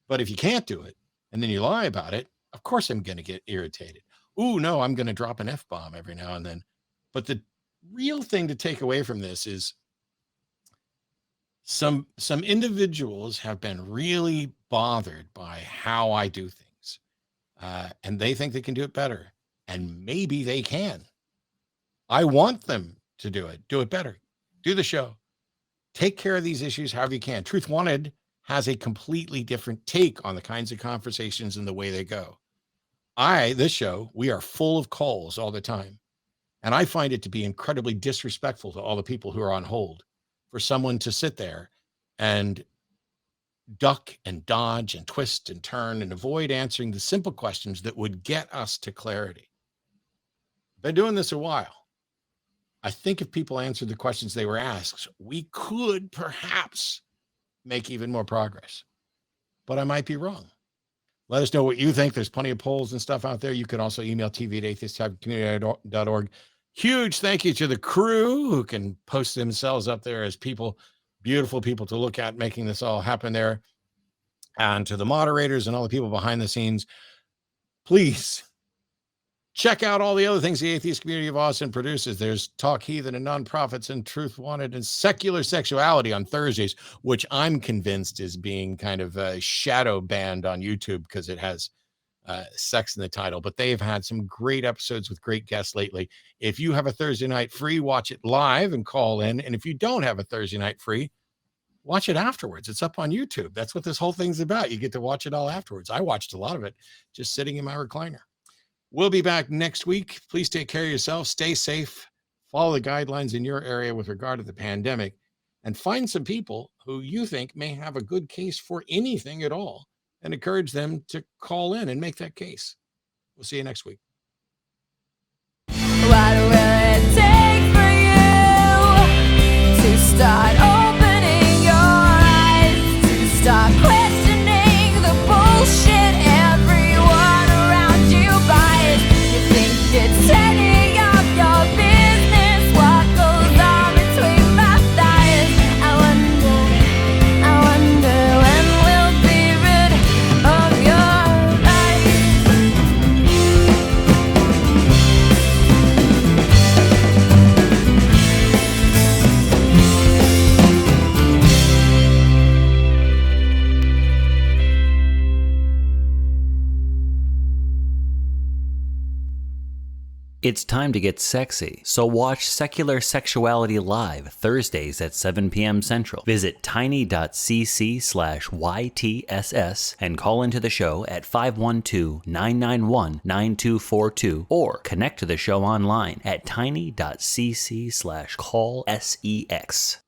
But if you can't do it and then you lie about it, of course I'm going to get irritated. Ooh, no, I'm going to drop an F-bomb every now and then. But real thing to take away from this is some individuals have been really bothered by how I do things, and they think they can do it better, and maybe they can. I want them to do it better, do the show, take care of these issues however you can. Truth Wanted has a completely different take on the kinds of conversations and the way they go. This show, we are full of calls all the time, and I find it to be incredibly disrespectful to all the people who are on hold for someone to sit there and duck and dodge and twist and turn and avoid answering the simple questions that would get us to clarity. Been doing this a while. I think if people answered the questions they were asked, we could perhaps make even more progress. But I might be wrong. Let us know what you think. There's plenty of polls and stuff out there. You can also email tv@atheist-community.org. Huge thank you to the crew who can post themselves up there as people, beautiful people to look at, making this all happen there. And to the moderators and all the people behind the scenes, please check out all the other things the Atheist Community of Austin produces. There's Talk Heathen and Nonprofits and Truth Wanted and Secular Sexuality on Thursdays, which I'm convinced is being kind of shadow banned on YouTube because it has sex in the title. But they've had some great episodes with great guests lately. If you have a Thursday night free, watch it live and call in. And if you don't have a Thursday night free, watch it afterwards. It's up on YouTube. That's what this whole thing's about. You get to watch it all afterwards. I watched a lot of it just sitting in my recliner. We'll be back next week. Please take care of yourself. Stay safe. Follow the guidelines in your area with regard to the pandemic, and find some people who you think may have a good case for anything at all, and encourage them to call in and make that case. We'll see you next week. What will it take for you to start opening your eyes, to start questioning the bullshit everyone around you buys? You think it's any of your business what goes on between my thighs? I wonder when we'll be rid of your lies. It's time to get sexy, so watch Secular Sexuality live Thursdays at 7 p.m. Central. Visit tiny.cc/YTSS and call into the show at 512-991-9242 or connect to the show online at tiny.cc/callsex.